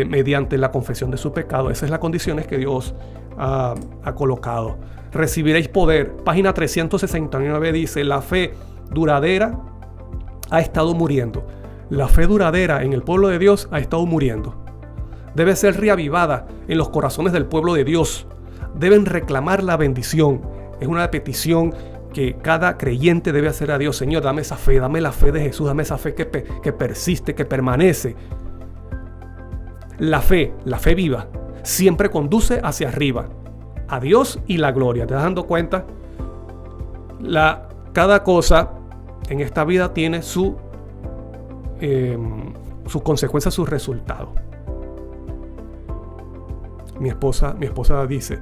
mediante la confesión de su pecado. Esas son las condiciones que Dios ha colocado. Recibiréis poder. Página 369 dice: la fe duradera ha estado muriendo. La fe duradera en el pueblo de Dios ha estado muriendo. Debe ser reavivada en los corazones del pueblo de Dios. Deben reclamar la bendición. Es una petición que cada creyente debe hacer a Dios. Señor, dame esa fe, dame la fe de Jesús, dame esa fe que persiste, que permanece. La fe viva, siempre conduce hacia arriba, a Dios y la gloria. ¿Te das dando cuenta? Cada cosa en esta vida tiene sus consecuencias, sus resultados. Mi esposa dice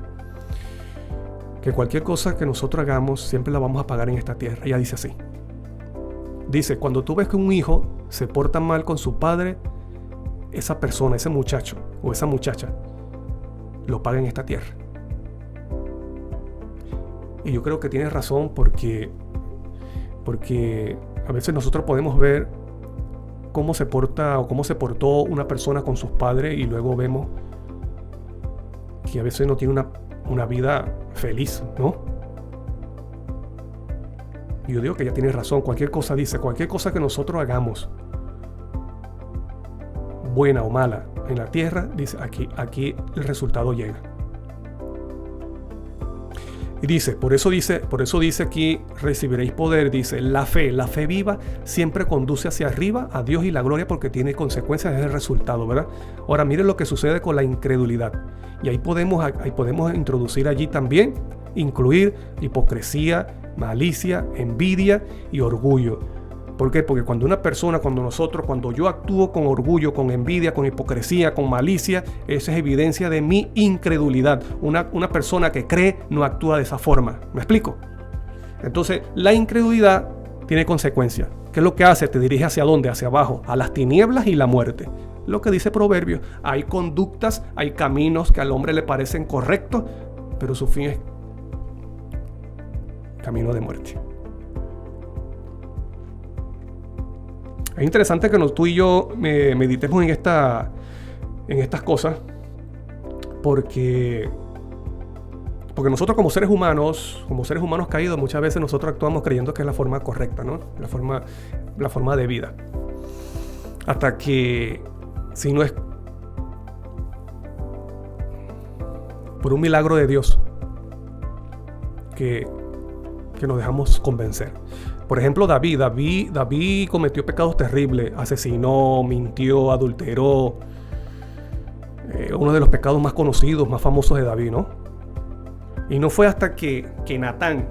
que cualquier cosa que nosotros hagamos siempre la vamos a pagar en esta tierra. Ella dice así. Dice: cuando tú ves que un hijo se porta mal con su padre, esa persona, ese muchacho o esa muchacha lo paga en esta tierra. Y yo creo que tienes razón, porque a veces nosotros podemos ver cómo se porta o cómo se portó una persona con sus padres, y luego vemos que a veces no tiene una vida feliz, ¿no? Y yo digo que ella tiene razón. Cualquier cosa que nosotros hagamos, buena o mala, en la tierra, dice, aquí el resultado llega. Y dice, por eso dice aquí: recibiréis poder. Dice, la fe viva siempre conduce hacia arriba, a Dios y la gloria, porque tiene consecuencias, es el resultado, ¿verdad? Ahora miren lo que sucede con la incredulidad. Y ahí podemos introducir allí también, incluir hipocresía, malicia, envidia y orgullo. ¿Por qué? Porque cuando yo actúo con orgullo, con envidia, con hipocresía, con malicia, esa es evidencia de mi incredulidad. Una persona que cree no actúa de esa forma. ¿Me explico? Entonces, la incredulidad tiene consecuencias. ¿Qué es lo que hace? Te dirige ¿hacia dónde? Hacia abajo, a las tinieblas y la muerte. Lo que dice Proverbios: hay conductas, hay caminos que al hombre le parecen correctos, pero su fin es camino de muerte. Es interesante que tú y yo meditemos en estas cosas, porque nosotros como seres humanos caídos, muchas veces nosotros actuamos creyendo que es la forma correcta, ¿no? La forma de vida. Hasta que, si no es por un milagro de Dios, que nos dejamos convencer. Por ejemplo, David cometió pecados terribles: asesinó, mintió, adulteró. Uno de los pecados más conocidos, más famosos de David, ¿no? Y no fue hasta que Natán,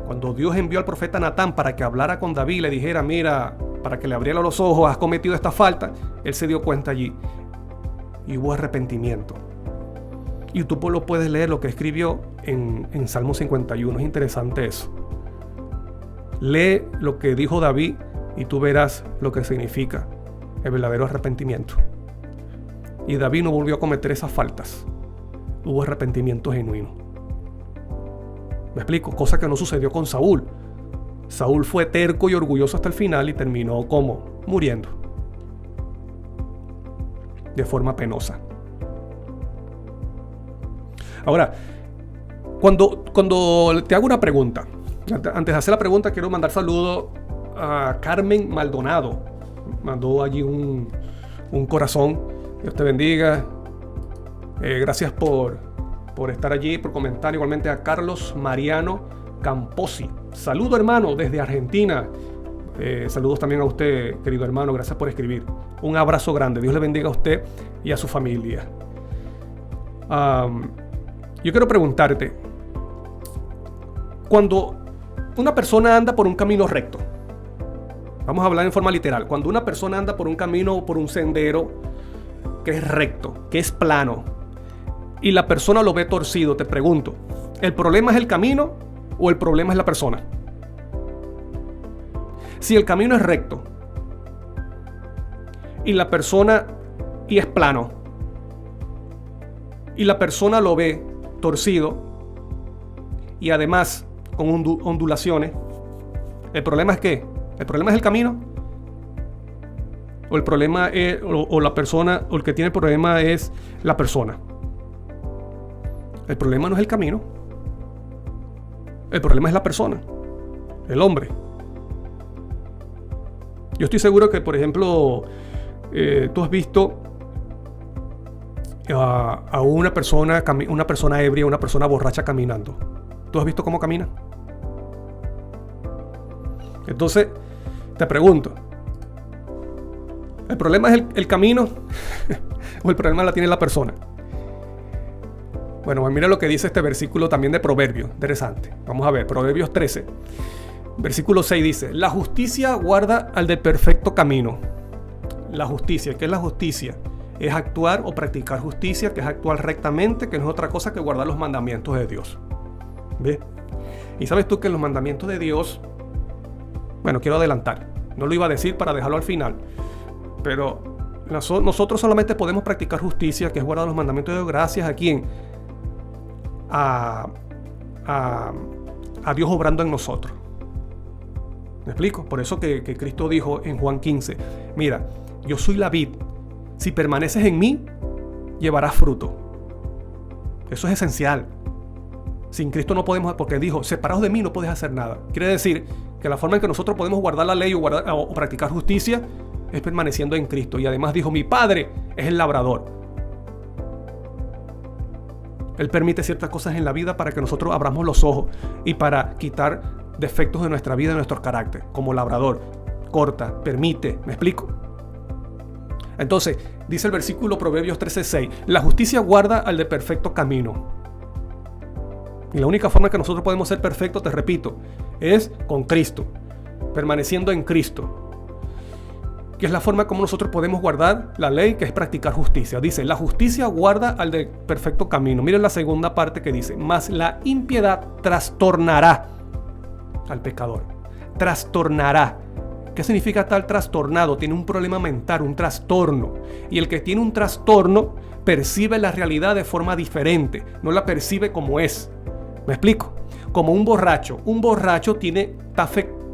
cuando Dios envió al profeta Natán para que hablara con David y le dijera: mira, para que le abriera los ojos, has cometido esta falta, él se dio cuenta allí. Y hubo arrepentimiento. Y tú lo puedes leer, lo que escribió en Salmo 51. Es interesante eso. Lee lo que dijo David y tú verás lo que significa el verdadero arrepentimiento. Y David no volvió a cometer esas faltas. Hubo arrepentimiento genuino. ¿Me explico? Cosa que no sucedió con Saúl. Saúl fue terco y orgulloso hasta el final y terminó ¿cómo? Muriendo. De forma penosa. Ahora, cuando te hago una pregunta, antes de hacer la pregunta, quiero mandar saludos a Carmen Maldonado. Mandó allí un corazón. Dios te bendiga. Gracias por estar allí, por comentar. Igualmente a Carlos Mariano Camposi. Saludo, hermano, desde Argentina. Saludos también a usted, querido hermano. Gracias por escribir. Un abrazo grande. Dios le bendiga a usted y a su familia. Yo quiero preguntarte, cuando una persona anda por un camino recto, vamos a hablar en forma literal, cuando una persona anda por un camino o por un sendero que es recto, que es plano, y la persona lo ve torcido, te pregunto, ¿el problema es el camino o el problema es la persona? Si el camino es recto y es plano y la persona lo ve torcido y además con ondulaciones, ¿el problema es qué? ¿El problema es el camino? ¿O el problema es, o la persona, o el que tiene el problema es la persona? El problema no es el camino. El problema es la persona, el hombre. Yo estoy seguro que, por ejemplo, tú has visto a una persona ebria, una persona borracha caminando. ¿Tú has visto cómo camina? Entonces, te pregunto, ¿el problema es el camino o el problema la tiene la persona? Bueno, mira lo que dice este versículo también de Proverbios. Interesante. Vamos a ver, Proverbios 13. Versículo 6 dice: la justicia guarda al del perfecto camino. La justicia, ¿qué es la justicia? Es actuar o practicar justicia, que es actuar rectamente, que no es otra cosa que guardar los mandamientos de Dios. ¿Ves? Y sabes tú que los mandamientos de Dios, bueno, quiero adelantar, no lo iba a decir para dejarlo al final, pero nosotros solamente podemos practicar justicia, que es guardar los mandamientos de Dios, gracias a quién, a Dios obrando en nosotros. ¿Me explico? Por eso que Cristo dijo en Juan 15, mira, yo soy la vid, si permaneces en mí, llevarás fruto. Eso es esencial. Sin Cristo no podemos, porque dijo, separados de mí no puedes hacer nada. Quiere decir que la forma en que nosotros podemos guardar la ley o practicar justicia es permaneciendo en Cristo. Y además dijo, mi Padre es el labrador. Él permite ciertas cosas en la vida para que nosotros abramos los ojos y para quitar defectos de nuestra vida, de nuestro carácter. Como labrador, corta, permite. ¿Me explico? Entonces, dice el versículo Proverbios 13:6, la justicia guarda al de perfecto camino. Y la única forma que nosotros podemos ser perfectos, te repito, es con Cristo, permaneciendo en Cristo. Que es la forma como nosotros podemos guardar la ley, que es practicar justicia. Dice, la justicia guarda al de perfecto camino. Miren la segunda parte que dice, mas la impiedad trastornará al pecador. Trastornará. ¿Qué significa tal trastornado? Tiene un problema mental, un trastorno. Y el que tiene un trastorno percibe la realidad de forma diferente. No la percibe como es. ¿Me explico? Como un borracho. Un borracho tiene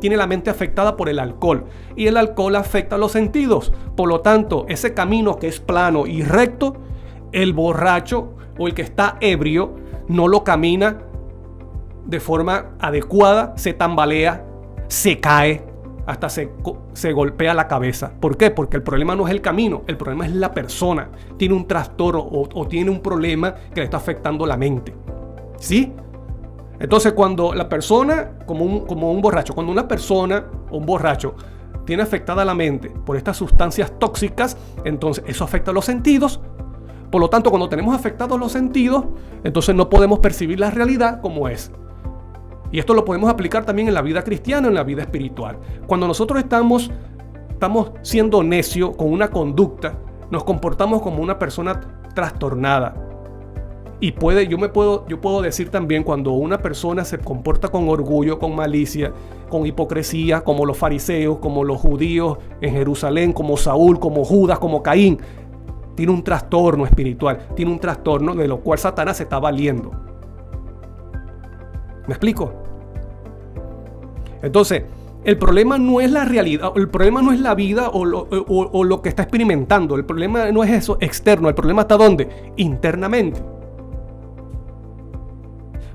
la mente afectada por el alcohol. Y el alcohol afecta los sentidos. Por lo tanto, ese camino que es plano y recto, el borracho o el que está ebrio no lo camina de forma adecuada, se tambalea, se cae, hasta se golpea la cabeza. ¿Por qué? Porque el problema no es el camino, el problema es la persona. Tiene un trastorno o tiene un problema que le está afectando la mente. ¿Sí? Entonces, cuando la persona, como un borracho, cuando una persona o un borracho tiene afectada la mente por estas sustancias tóxicas, entonces eso afecta los sentidos. Por lo tanto, cuando tenemos afectados los sentidos, entonces no podemos percibir la realidad como es. Y esto lo podemos aplicar también en la vida cristiana, en la vida espiritual. Cuando nosotros estamos siendo necios con una conducta, nos comportamos como una persona trastornada. Y yo puedo decir también cuando una persona se comporta con orgullo, con malicia, con hipocresía, como los fariseos, como los judíos en Jerusalén, como Saúl, como Judas, como Caín, tiene un trastorno espiritual, tiene un trastorno de lo cual Satanás se está valiendo. ¿Me explico? Entonces, el problema no es la realidad, el problema no es la vida o lo que está experimentando. El problema no es eso externo, el problema está ¿dónde? Internamente.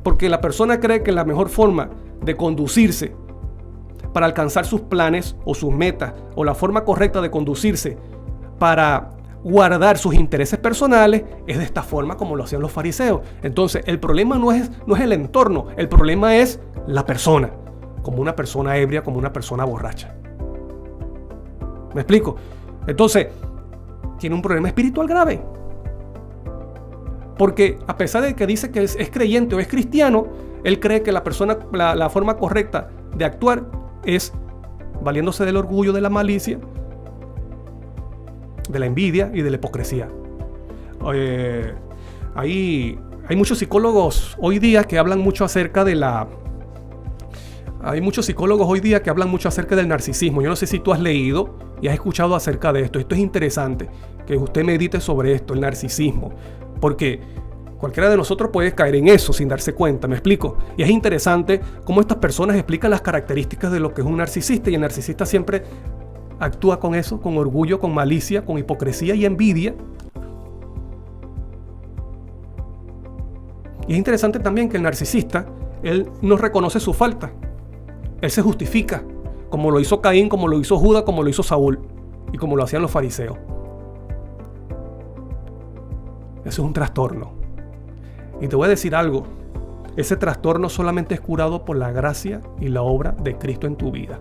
Porque la persona cree que la mejor forma de conducirse para alcanzar sus planes o sus metas, o la forma correcta de conducirse para guardar sus intereses personales, es de esta forma como lo hacían los fariseos. Entonces, el problema no es el entorno, el problema es la persona, como una persona ebria, como una persona borracha. ¿Me explico? Entonces, tiene un problema espiritual grave. Porque a pesar de que dice que es creyente o es cristiano, él cree que la forma correcta de actuar es valiéndose del orgullo, de la malicia, de la envidia y de la hipocresía. Hay muchos psicólogos hoy día que hablan mucho acerca del narcisismo. Yo no sé si tú has leído y has escuchado acerca de esto. Esto es interesante, que usted medite sobre esto, el narcisismo. Porque Cualquiera de nosotros puede caer en eso sin darse cuenta, ¿me explico? Y es interesante cómo estas personas explican las características de lo que es un narcisista, y el narcisista siempre actúa con eso, con orgullo, con malicia, con hipocresía y envidia. Y es interesante también que el narcisista, él no reconoce su falta. Él se justifica, como lo hizo Caín, como lo hizo Judas, como lo hizo Saúl y como lo hacían los fariseos. Eso es un trastorno. Y te voy a decir algo, ese trastorno solamente es curado por la gracia y la obra de Cristo en tu vida.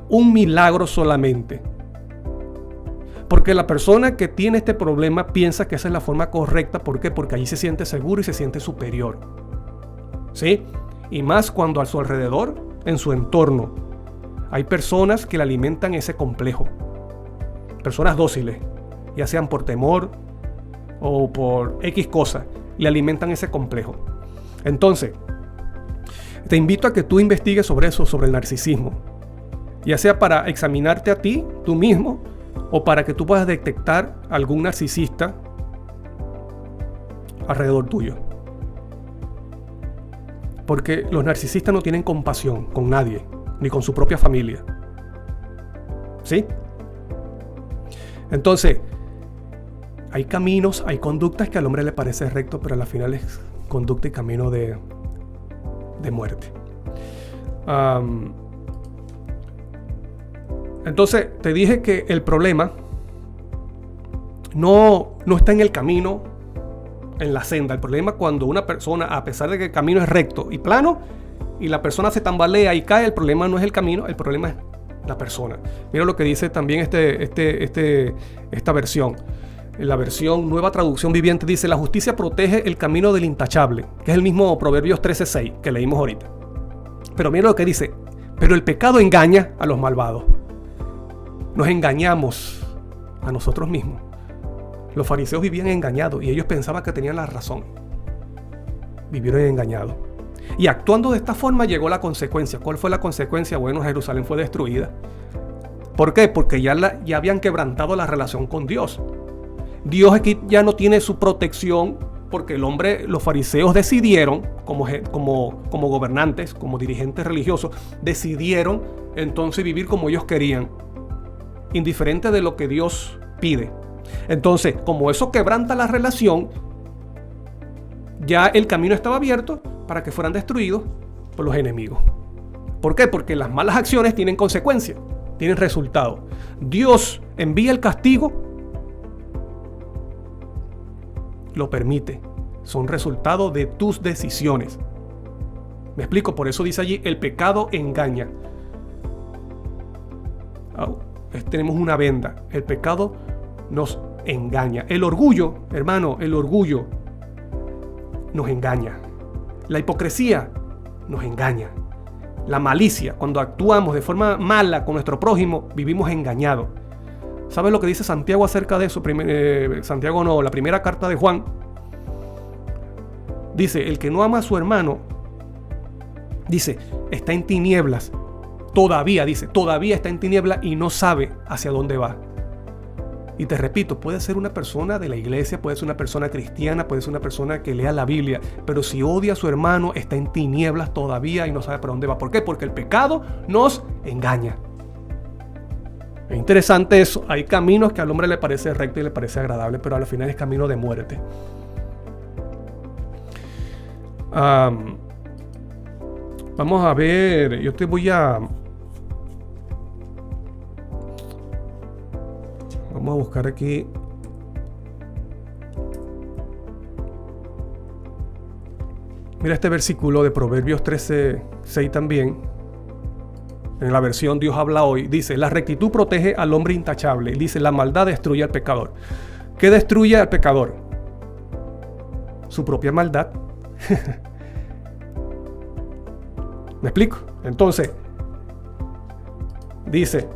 Un milagro solamente. Porque la persona que tiene este problema piensa que esa es la forma correcta. ¿Por qué? Porque allí se siente seguro y se siente superior. ¿Sí? Y más cuando a su alrededor, en su entorno, hay personas que le alimentan ese complejo. Personas dóciles, ya sean por temor o por X cosa, le alimentan ese complejo. Entonces, te invito a que tú investigues sobre eso, sobre el narcisismo. Ya sea para examinarte a ti, tú mismo, o para que tú puedas detectar algún narcisista alrededor tuyo. Porque los narcisistas no tienen compasión con nadie, ni con su propia familia. ¿Sí? Entonces, hay caminos, hay conductas que al hombre le parece recto, pero a la final es conducta y camino de muerte. Entonces, te dije que el problema no está en el camino, en la senda. El problema es cuando una persona, a pesar de que el camino es recto y plano, y la persona se tambalea y cae, el problema no es el camino, el problema es la persona. Mira lo que dice también esta versión. En la versión Nueva Traducción Viviente dice: la justicia protege el camino del intachable, que es el mismo Proverbios 13:6 que leímos ahorita. Pero mira lo que dice: pero el pecado engaña a los malvados. Nos engañamos a nosotros mismos. Los fariseos vivían engañados y ellos pensaban que tenían la razón. Vivieron engañados. Y actuando de esta forma llegó la consecuencia. ¿Cuál fue la consecuencia? Bueno, Jerusalén fue destruida. ¿Por qué? Porque ya habían quebrantado la relación con Dios. Dios aquí ya no tiene su protección porque los fariseos decidieron, como gobernantes, como dirigentes religiosos, decidieron entonces vivir como ellos querían, indiferente de lo que Dios pide. Entonces, como eso quebranta la relación, ya el camino estaba abierto para que fueran destruidos por los enemigos. ¿Por qué? Porque las malas acciones tienen consecuencias, tienen resultados. Dios envía el castigo, lo permite. Son resultado de tus decisiones. ¿Me explico? Por eso dice allí: el pecado engaña. Tenemos una venda. El pecado nos engaña. El orgullo, hermano, el orgullo nos engaña. La hipocresía nos engaña. La malicia, cuando actuamos de forma mala con nuestro prójimo, vivimos engañados. ¿Sabes lo que dice Santiago acerca de eso? La primera carta de Juan. Dice: el que no ama a su hermano, dice, está en tinieblas. Todavía está en tinieblas y no sabe hacia dónde va. Y te repito, puede ser una persona de la iglesia, puede ser una persona cristiana, puede ser una persona que lea la Biblia, pero si odia a su hermano, está en tinieblas todavía y no sabe para dónde va. ¿Por qué? Porque el pecado nos engaña. Es interesante eso. Hay caminos que al hombre le parece recto y le parece agradable, pero al final es camino de muerte. Vamos a ver, yo te voy a... Vamos a buscar aquí. Mira este versículo de Proverbios 13:6 también. En la versión Dios habla hoy. Dice: la rectitud protege al hombre intachable. Y dice: la maldad destruye al pecador. ¿Qué destruye al pecador? Su propia maldad. ¿Me explico? Entonces, dice...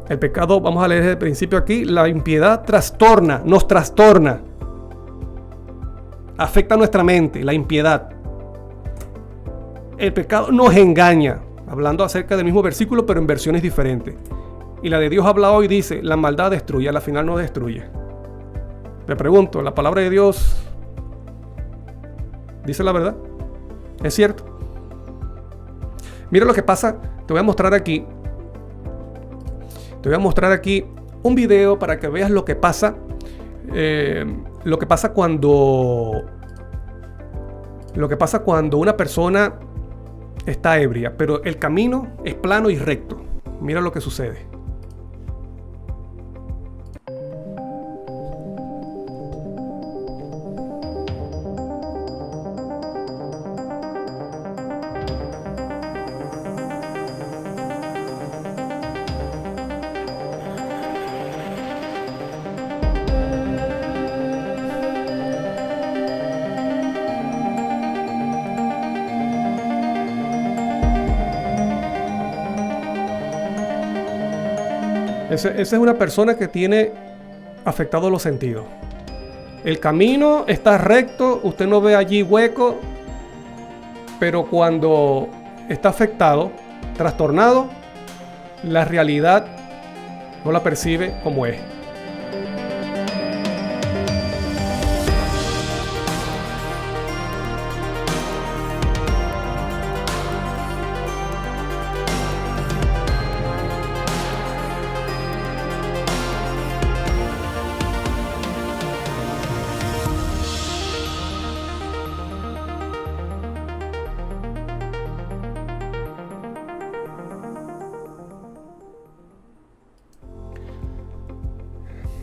El pecado, vamos a leer desde el principio aquí: la impiedad nos trastorna, afecta nuestra mente, la impiedad. El pecado nos engaña, hablando acerca del mismo versículo, pero en versiones diferentes. Y la de Dios habla hoy, dice: la maldad destruye, a la final no destruye. Te pregunto, ¿la palabra de Dios dice la verdad? ¿Es cierto? Mira lo que pasa. Te voy a mostrar aquí. Te voy a mostrar aquí un video para que veas lo que pasa. Lo que pasa cuando una persona está ebria, pero el camino es plano y recto. Mira lo que sucede. Esa es una persona que tiene afectados los sentidos. El camino está recto, usted no ve allí hueco, pero cuando está afectado, trastornado, la realidad no la percibe como es.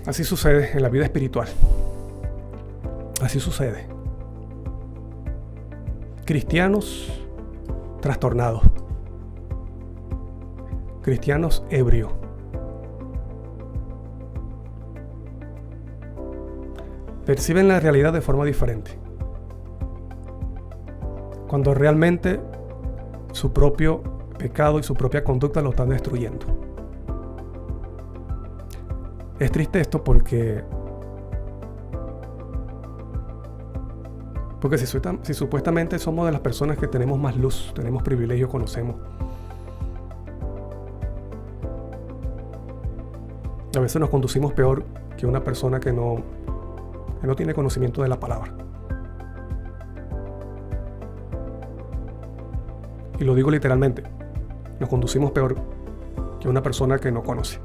Así sucede en la vida espiritual. Así sucede. Cristianos trastornados. Cristianos ebrios. Perciben la realidad de forma diferente. Cuando realmente su propio pecado y su propia conducta lo están destruyendo. Es triste esto porque si supuestamente somos de las personas que tenemos más luz, tenemos privilegio, conocemos, a veces nos conducimos peor que una persona que no tiene conocimiento de la palabra. Y lo digo literalmente, nos conducimos peor que una persona que no conoce.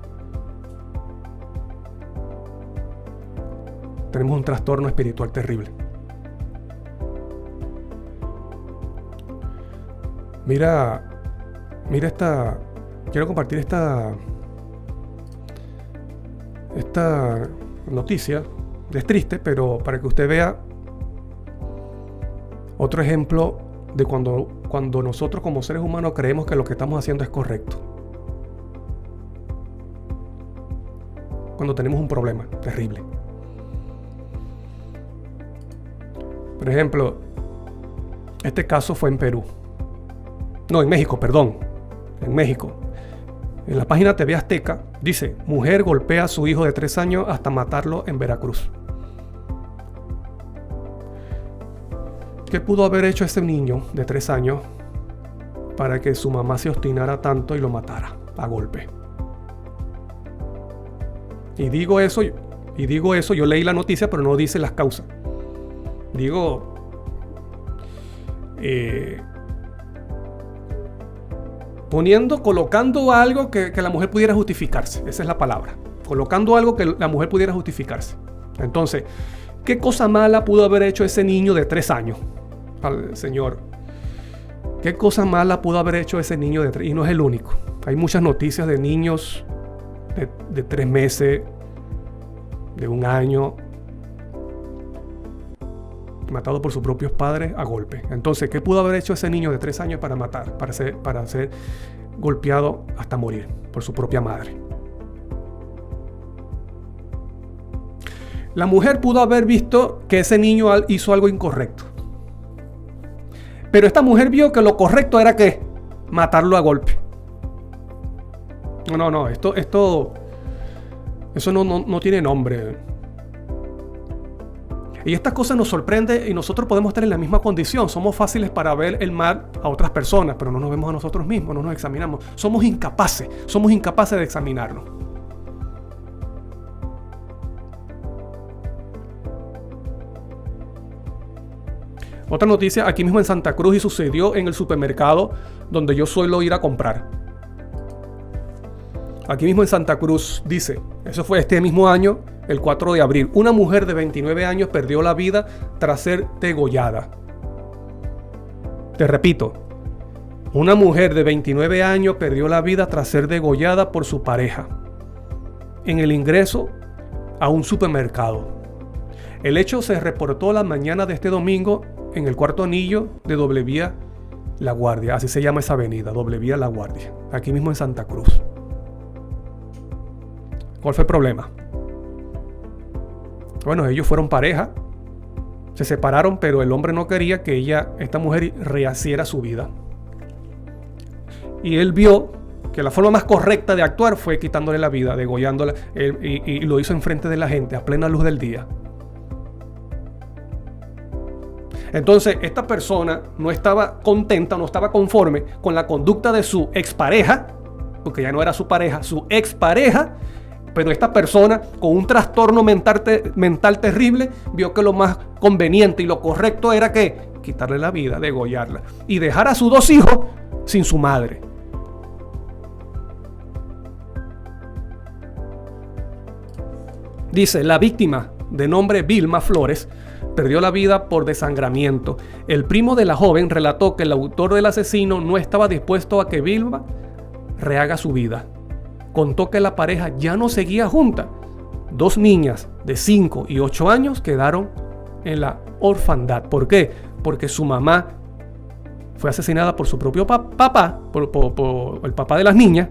Tenemos un trastorno espiritual terrible. Mira quiero compartir esta noticia. Es triste, pero para que usted vea otro ejemplo de cuando nosotros como seres humanos creemos que lo que estamos haciendo es correcto. Cuando tenemos un problema terrible. Por ejemplo, este caso fue en Perú. No, en México, perdón. En México. En la página TV Azteca dice: mujer golpea a su hijo de 3 años hasta matarlo en Veracruz. ¿Qué pudo haber hecho ese niño de 3 años para que su mamá se obstinara tanto y lo matara a golpe? Y digo eso, yo leí la noticia, pero no dice las causas. Digo, colocando algo que la mujer pudiera justificarse. Esa es la palabra. Colocando algo que la mujer pudiera justificarse. Entonces, ¿qué cosa mala pudo haber hecho ese niño de 3 años al Señor? ¿Qué cosa mala pudo haber hecho ese niño de 3? Y no es el único. Hay muchas noticias de niños de 3 meses, de 1 año, matado por sus propios padres a golpe. Entonces, ¿qué pudo haber hecho ese niño de 3 años para ser golpeado hasta morir por su propia madre? La mujer pudo haber visto que ese niño hizo algo incorrecto. Pero esta mujer vio que lo correcto era ¿qué? Matarlo a golpe. No, eso no tiene nombre. Y estas cosas nos sorprenden y nosotros podemos estar en la misma condición. Somos fáciles para ver el mal a otras personas, pero no nos vemos a nosotros mismos, no nos examinamos. Somos incapaces de examinarnos. Otra noticia, aquí mismo en Santa Cruz, y sucedió en el supermercado donde yo suelo ir a comprar. Aquí mismo en Santa Cruz, dice, eso fue este mismo año, el 4 de abril. Una mujer de 29 años perdió la vida tras ser degollada. Te repito, una mujer de 29 años perdió la vida tras ser degollada por su pareja en el ingreso a un supermercado. El hecho se reportó la mañana de este domingo en el cuarto anillo de Doble Vía La Guardia. Así se llama esa avenida, Doble Vía La Guardia, aquí mismo en Santa Cruz. ¿Cuál fue el problema? Bueno, ellos fueron pareja, se separaron, pero el hombre no quería que esta mujer rehaciera su vida. Y él vio que la forma más correcta de actuar fue quitándole la vida, degollándola, y lo hizo enfrente de la gente, a plena luz del día. Entonces, esta persona no estaba contenta, no estaba conforme con la conducta de su expareja, porque ya no era su pareja, su expareja. Pero esta persona con un trastorno mental terrible vio que lo más conveniente y lo correcto era que quitarle la vida, degollarla y dejar a sus 2 hijos sin su madre. Dice, la víctima, de nombre Vilma Flores, perdió la vida por desangramiento. El primo de la joven relató que el autor del asesino no estaba dispuesto a que Vilma rehaga su vida. Contó que la pareja ya no seguía junta. 2 niñas de 5 y 8 años quedaron en la orfandad. ¿Por qué? Porque su mamá fue asesinada por su propio papá, por el papá de las niñas,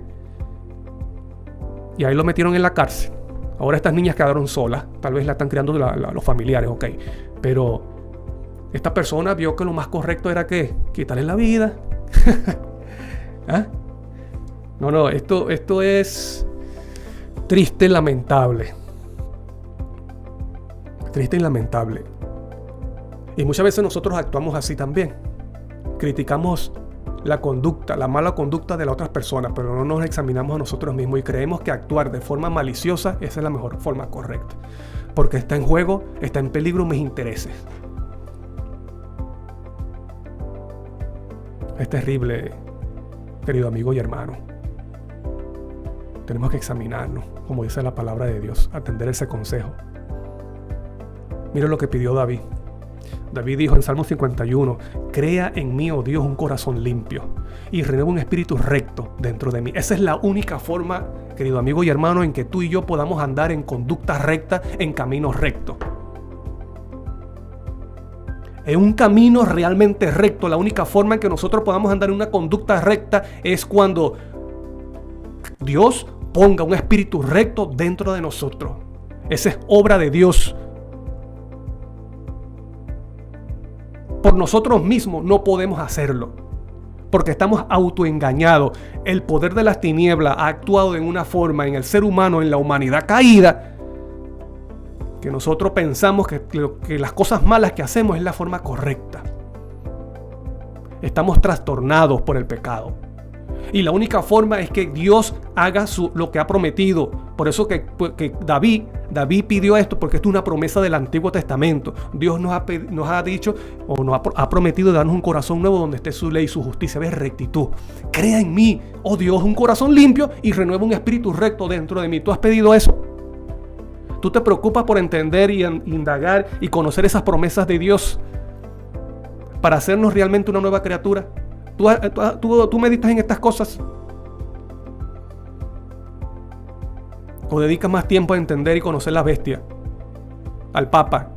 y ahí lo metieron en la cárcel. Ahora estas niñas quedaron solas. Tal vez la están criando los familiares, ok. Pero esta persona vio que lo más correcto era que quitarle la vida. ¿Ah? No, esto es triste y lamentable. Triste y lamentable. Y muchas veces nosotros actuamos así también. Criticamos la conducta, la mala conducta de las otras personas, pero no nos examinamos a nosotros mismos y creemos que actuar de forma maliciosa esa es la mejor forma correcta. Porque está en juego, está en peligro mis intereses. Es terrible, querido amigo y hermano. Tenemos que examinarnos, como dice la palabra de Dios, atender ese consejo. Mira lo que pidió David. David dijo en Salmo 51, crea en mí, oh Dios, un corazón limpio y renueva un espíritu recto dentro de mí. Esa es la única forma, querido amigo y hermano, en que tú y yo podamos andar en conducta recta, en caminos rectos. En un camino realmente recto, la única forma en que nosotros podamos andar en una conducta recta es cuando Dios ponga un espíritu recto dentro de nosotros. Esa es obra de Dios. Por nosotros mismos no podemos hacerlo, porque estamos autoengañados. El poder de las tinieblas ha actuado en una forma en el ser humano, en la humanidad caída, que nosotros pensamos que las cosas malas que hacemos es la forma correcta. Estamos trastornados por el pecado. Y la única forma es que Dios haga lo que ha prometido. Por eso que David pidió esto, porque esto es una promesa del Antiguo Testamento. Dios nos ha dicho, o nos ha prometido darnos un corazón nuevo donde esté su ley y su justicia, ves, rectitud. Crea en mí, oh Dios, un corazón limpio y renueva un espíritu recto dentro de mí. ¿Tú has pedido eso? ¿Tú te preocupas por entender y indagar y conocer esas promesas de Dios para hacernos realmente una nueva criatura? ¿Tú meditas en estas cosas? ¿O dedicas más tiempo a entender y conocer la bestia? Al Papa,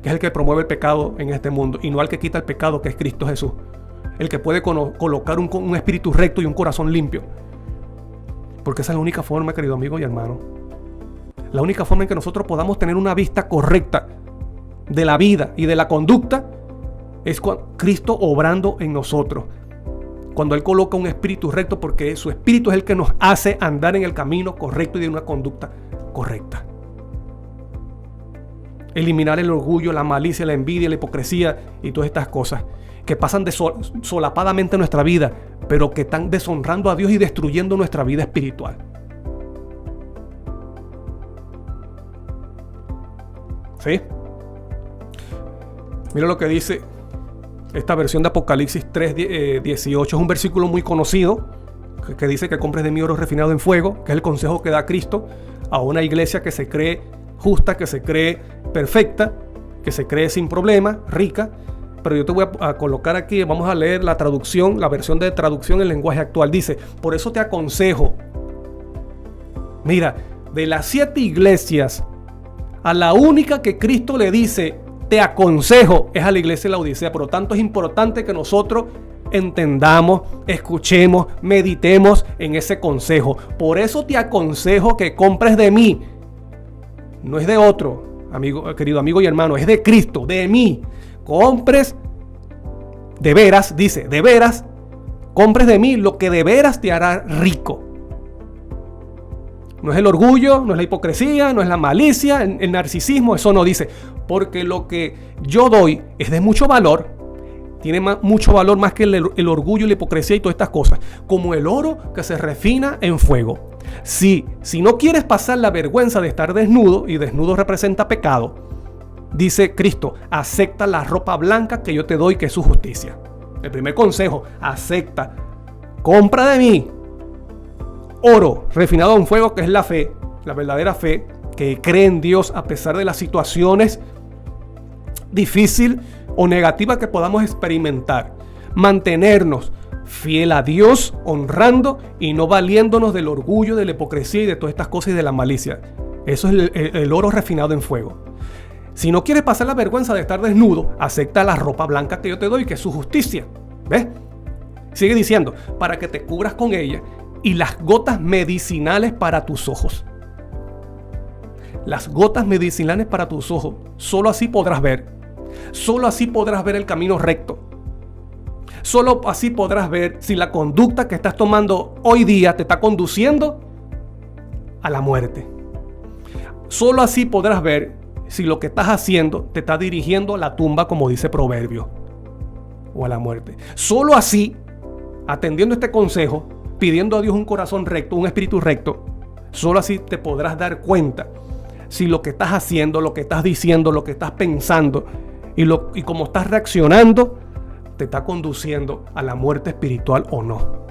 que es el que promueve el pecado en este mundo, y no al que quita el pecado, que es Cristo Jesús. El que puede colocar un espíritu recto y un corazón limpio. Porque esa es la única forma, querido amigo y hermano. La única forma en que nosotros podamos tener una vista correcta de la vida y de la conducta es Cristo obrando en nosotros. Cuando Él coloca un espíritu recto, porque su espíritu es el que nos hace andar en el camino correcto y de una conducta correcta. Eliminar el orgullo, la malicia, la envidia, la hipocresía y todas estas cosas que pasan solapadamente en nuestra vida, pero que están deshonrando a Dios y destruyendo nuestra vida espiritual. ¿Sí? Mira lo que dice Esta versión de Apocalipsis 3:18 es un versículo muy conocido que dice que compres de mí oro refinado en fuego, que es el consejo que da Cristo a una iglesia que se cree justa, que se cree perfecta, que se cree sin problema, rica. Pero yo te voy a colocar aquí, vamos a leer la traducción, la versión de traducción en lenguaje actual. Dice, por eso te aconsejo, mira, de las 7 iglesias, a la única que Cristo le dice, te aconsejo, es a la iglesia de la Odisea. Por lo tanto, es importante que nosotros entendamos, escuchemos, meditemos en ese consejo. Por eso te aconsejo que compres de mí. No es de otro, amigo, querido amigo y hermano, es de Cristo, de mí. Compres de veras, dice, de veras, compres de mí lo que de veras te hará rico. No es el orgullo, no es la hipocresía, no es la malicia, el narcisismo, eso no dice. Porque lo que yo doy es de mucho valor, tiene mucho valor más que el orgullo, la hipocresía y todas estas cosas. Como el oro que se refina en fuego. Si no quieres pasar la vergüenza de estar desnudo, y desnudo representa pecado, dice Cristo, acepta la ropa blanca que yo te doy, que es su justicia. El primer consejo, acepta, compra de mí oro refinado en fuego, que es la fe, la verdadera fe, que cree en Dios a pesar de las situaciones difíciles o negativas que podamos experimentar. Mantenernos fiel a Dios, honrando y no valiéndonos del orgullo, de la hipocresía y de todas estas cosas y de la malicia. Eso es el oro refinado en fuego. Si no quieres pasar la vergüenza de estar desnudo, acepta la ropa blanca que yo te doy, que es su justicia. ¿Ves? Sigue diciendo, para que te cubras con ella, y las gotas medicinales para tus ojos. Las gotas medicinales para tus ojos. Solo así podrás ver. Solo así podrás ver el camino recto. Solo así podrás ver si la conducta que estás tomando hoy día te está conduciendo a la muerte. Solo así podrás ver si lo que estás haciendo te está dirigiendo a la tumba, como dice Proverbio, o a la muerte. Solo así, atendiendo este consejo, pidiendo a Dios un corazón recto, un espíritu recto, solo así te podrás dar cuenta si lo que estás haciendo, lo que estás diciendo, lo que estás pensando y cómo estás reaccionando te está conduciendo a la muerte espiritual o no.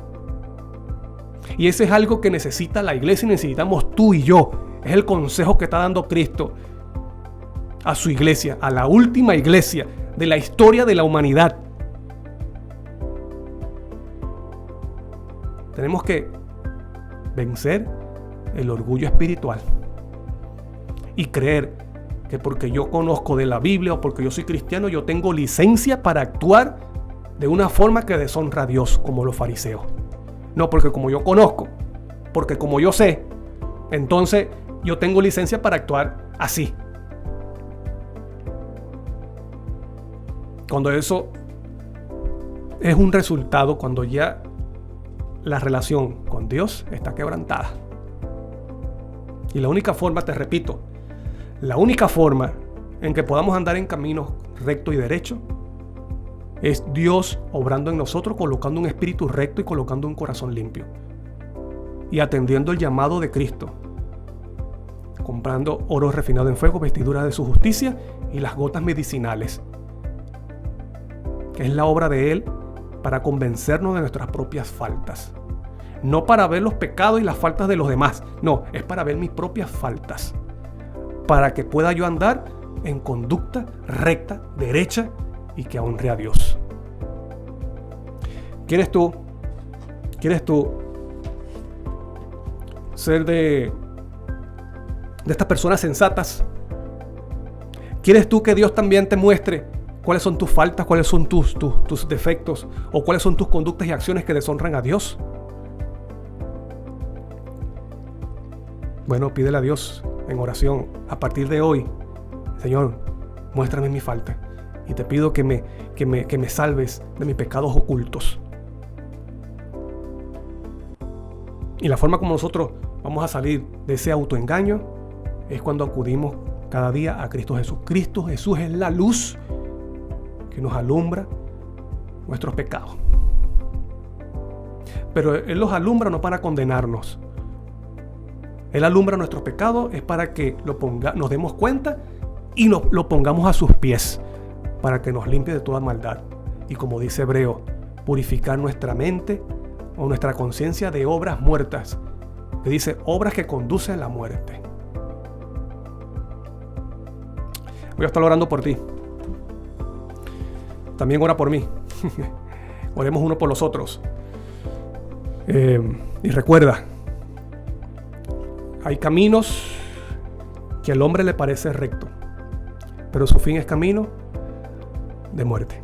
Y ese es algo que necesita la iglesia y necesitamos tú y yo. Es el consejo que está dando Cristo a su iglesia, a la última iglesia de la historia de la humanidad. Tenemos que vencer el orgullo espiritual y creer que porque yo conozco de la Biblia o porque yo soy cristiano, yo tengo licencia para actuar de una forma que deshonra a Dios, como los fariseos. No, porque como yo conozco, porque como yo sé, entonces yo tengo licencia para actuar así. Cuando eso es un resultado, cuando ya la relación con Dios está quebrantada. Y la única forma, te repito, la única forma en que podamos andar en caminos recto y derecho es Dios obrando en nosotros, colocando un espíritu recto y colocando un corazón limpio. Y atendiendo el llamado de Cristo, comprando oro refinado en fuego, vestiduras de su justicia y las gotas medicinales, que es la obra de Él para convencernos de nuestras propias faltas. No para ver los pecados y las faltas de los demás. No, es para ver mis propias faltas. Para que pueda yo andar en conducta recta, derecha y que honre a Dios. ¿Quieres tú ser de estas personas sensatas? ¿Quieres tú que Dios también te muestre cuáles son tus faltas, cuáles son tus defectos o cuáles son tus conductas y acciones que deshonran a Dios? Bueno, pídele a Dios en oración a partir de hoy: Señor, muéstrame mi falta y te pido que me salves de mis pecados ocultos. Y la forma como nosotros vamos a salir de ese autoengaño es cuando acudimos cada día a Cristo Jesús. Cristo Jesús es la luz que nos alumbra nuestros pecados. Pero Él los alumbra no para condenarnos. Él alumbra nuestros pecados es para que nos demos cuenta y lo pongamos a sus pies, para que nos limpie de toda maldad y, como dice Hebreo, purificar nuestra mente o nuestra conciencia de obras muertas, que dice obras que conducen a la muerte. Voy a estar orando por ti. También ora por mí. Oremos uno por los otros. Y recuerda, hay caminos que al hombre le parece recto, pero su fin es camino de muerte.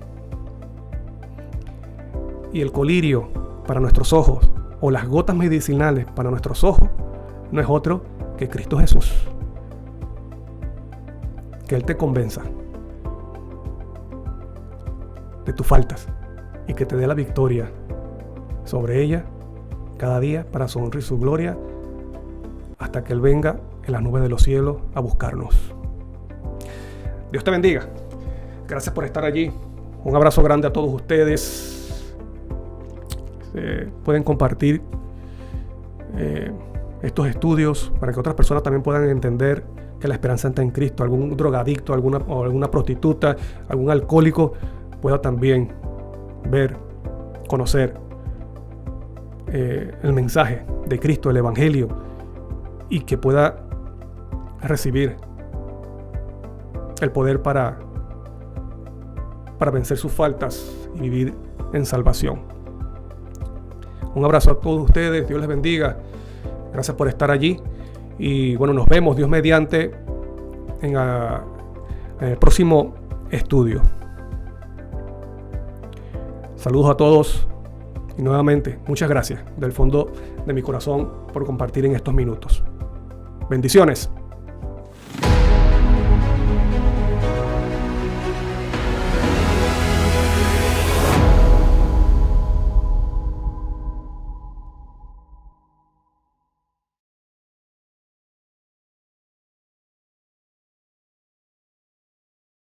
Y el colirio para nuestros ojos, o las gotas medicinales para nuestros ojos, no es otro que Cristo Jesús. Que Él te convenza de tus faltas y que te dé la victoria sobre ella cada día para su honra y su gloria, hasta que Él venga en las nubes de los cielos a buscarnos. Dios te bendiga. Gracias por estar allí. Un abrazo grande a todos ustedes. Pueden compartir estos estudios para que otras personas también puedan entender que la esperanza está en Cristo. Algún drogadicto, alguna prostituta, algún alcohólico pueda también ver, conocer el mensaje de Cristo, el Evangelio, y que pueda recibir el poder para vencer sus faltas y vivir en salvación. Un abrazo a todos ustedes, Dios les bendiga. Gracias por estar allí. Y bueno, nos vemos, Dios mediante, en el próximo estudio. Saludos a todos y nuevamente muchas gracias del fondo de mi corazón por compartir en estos minutos. Bendiciones.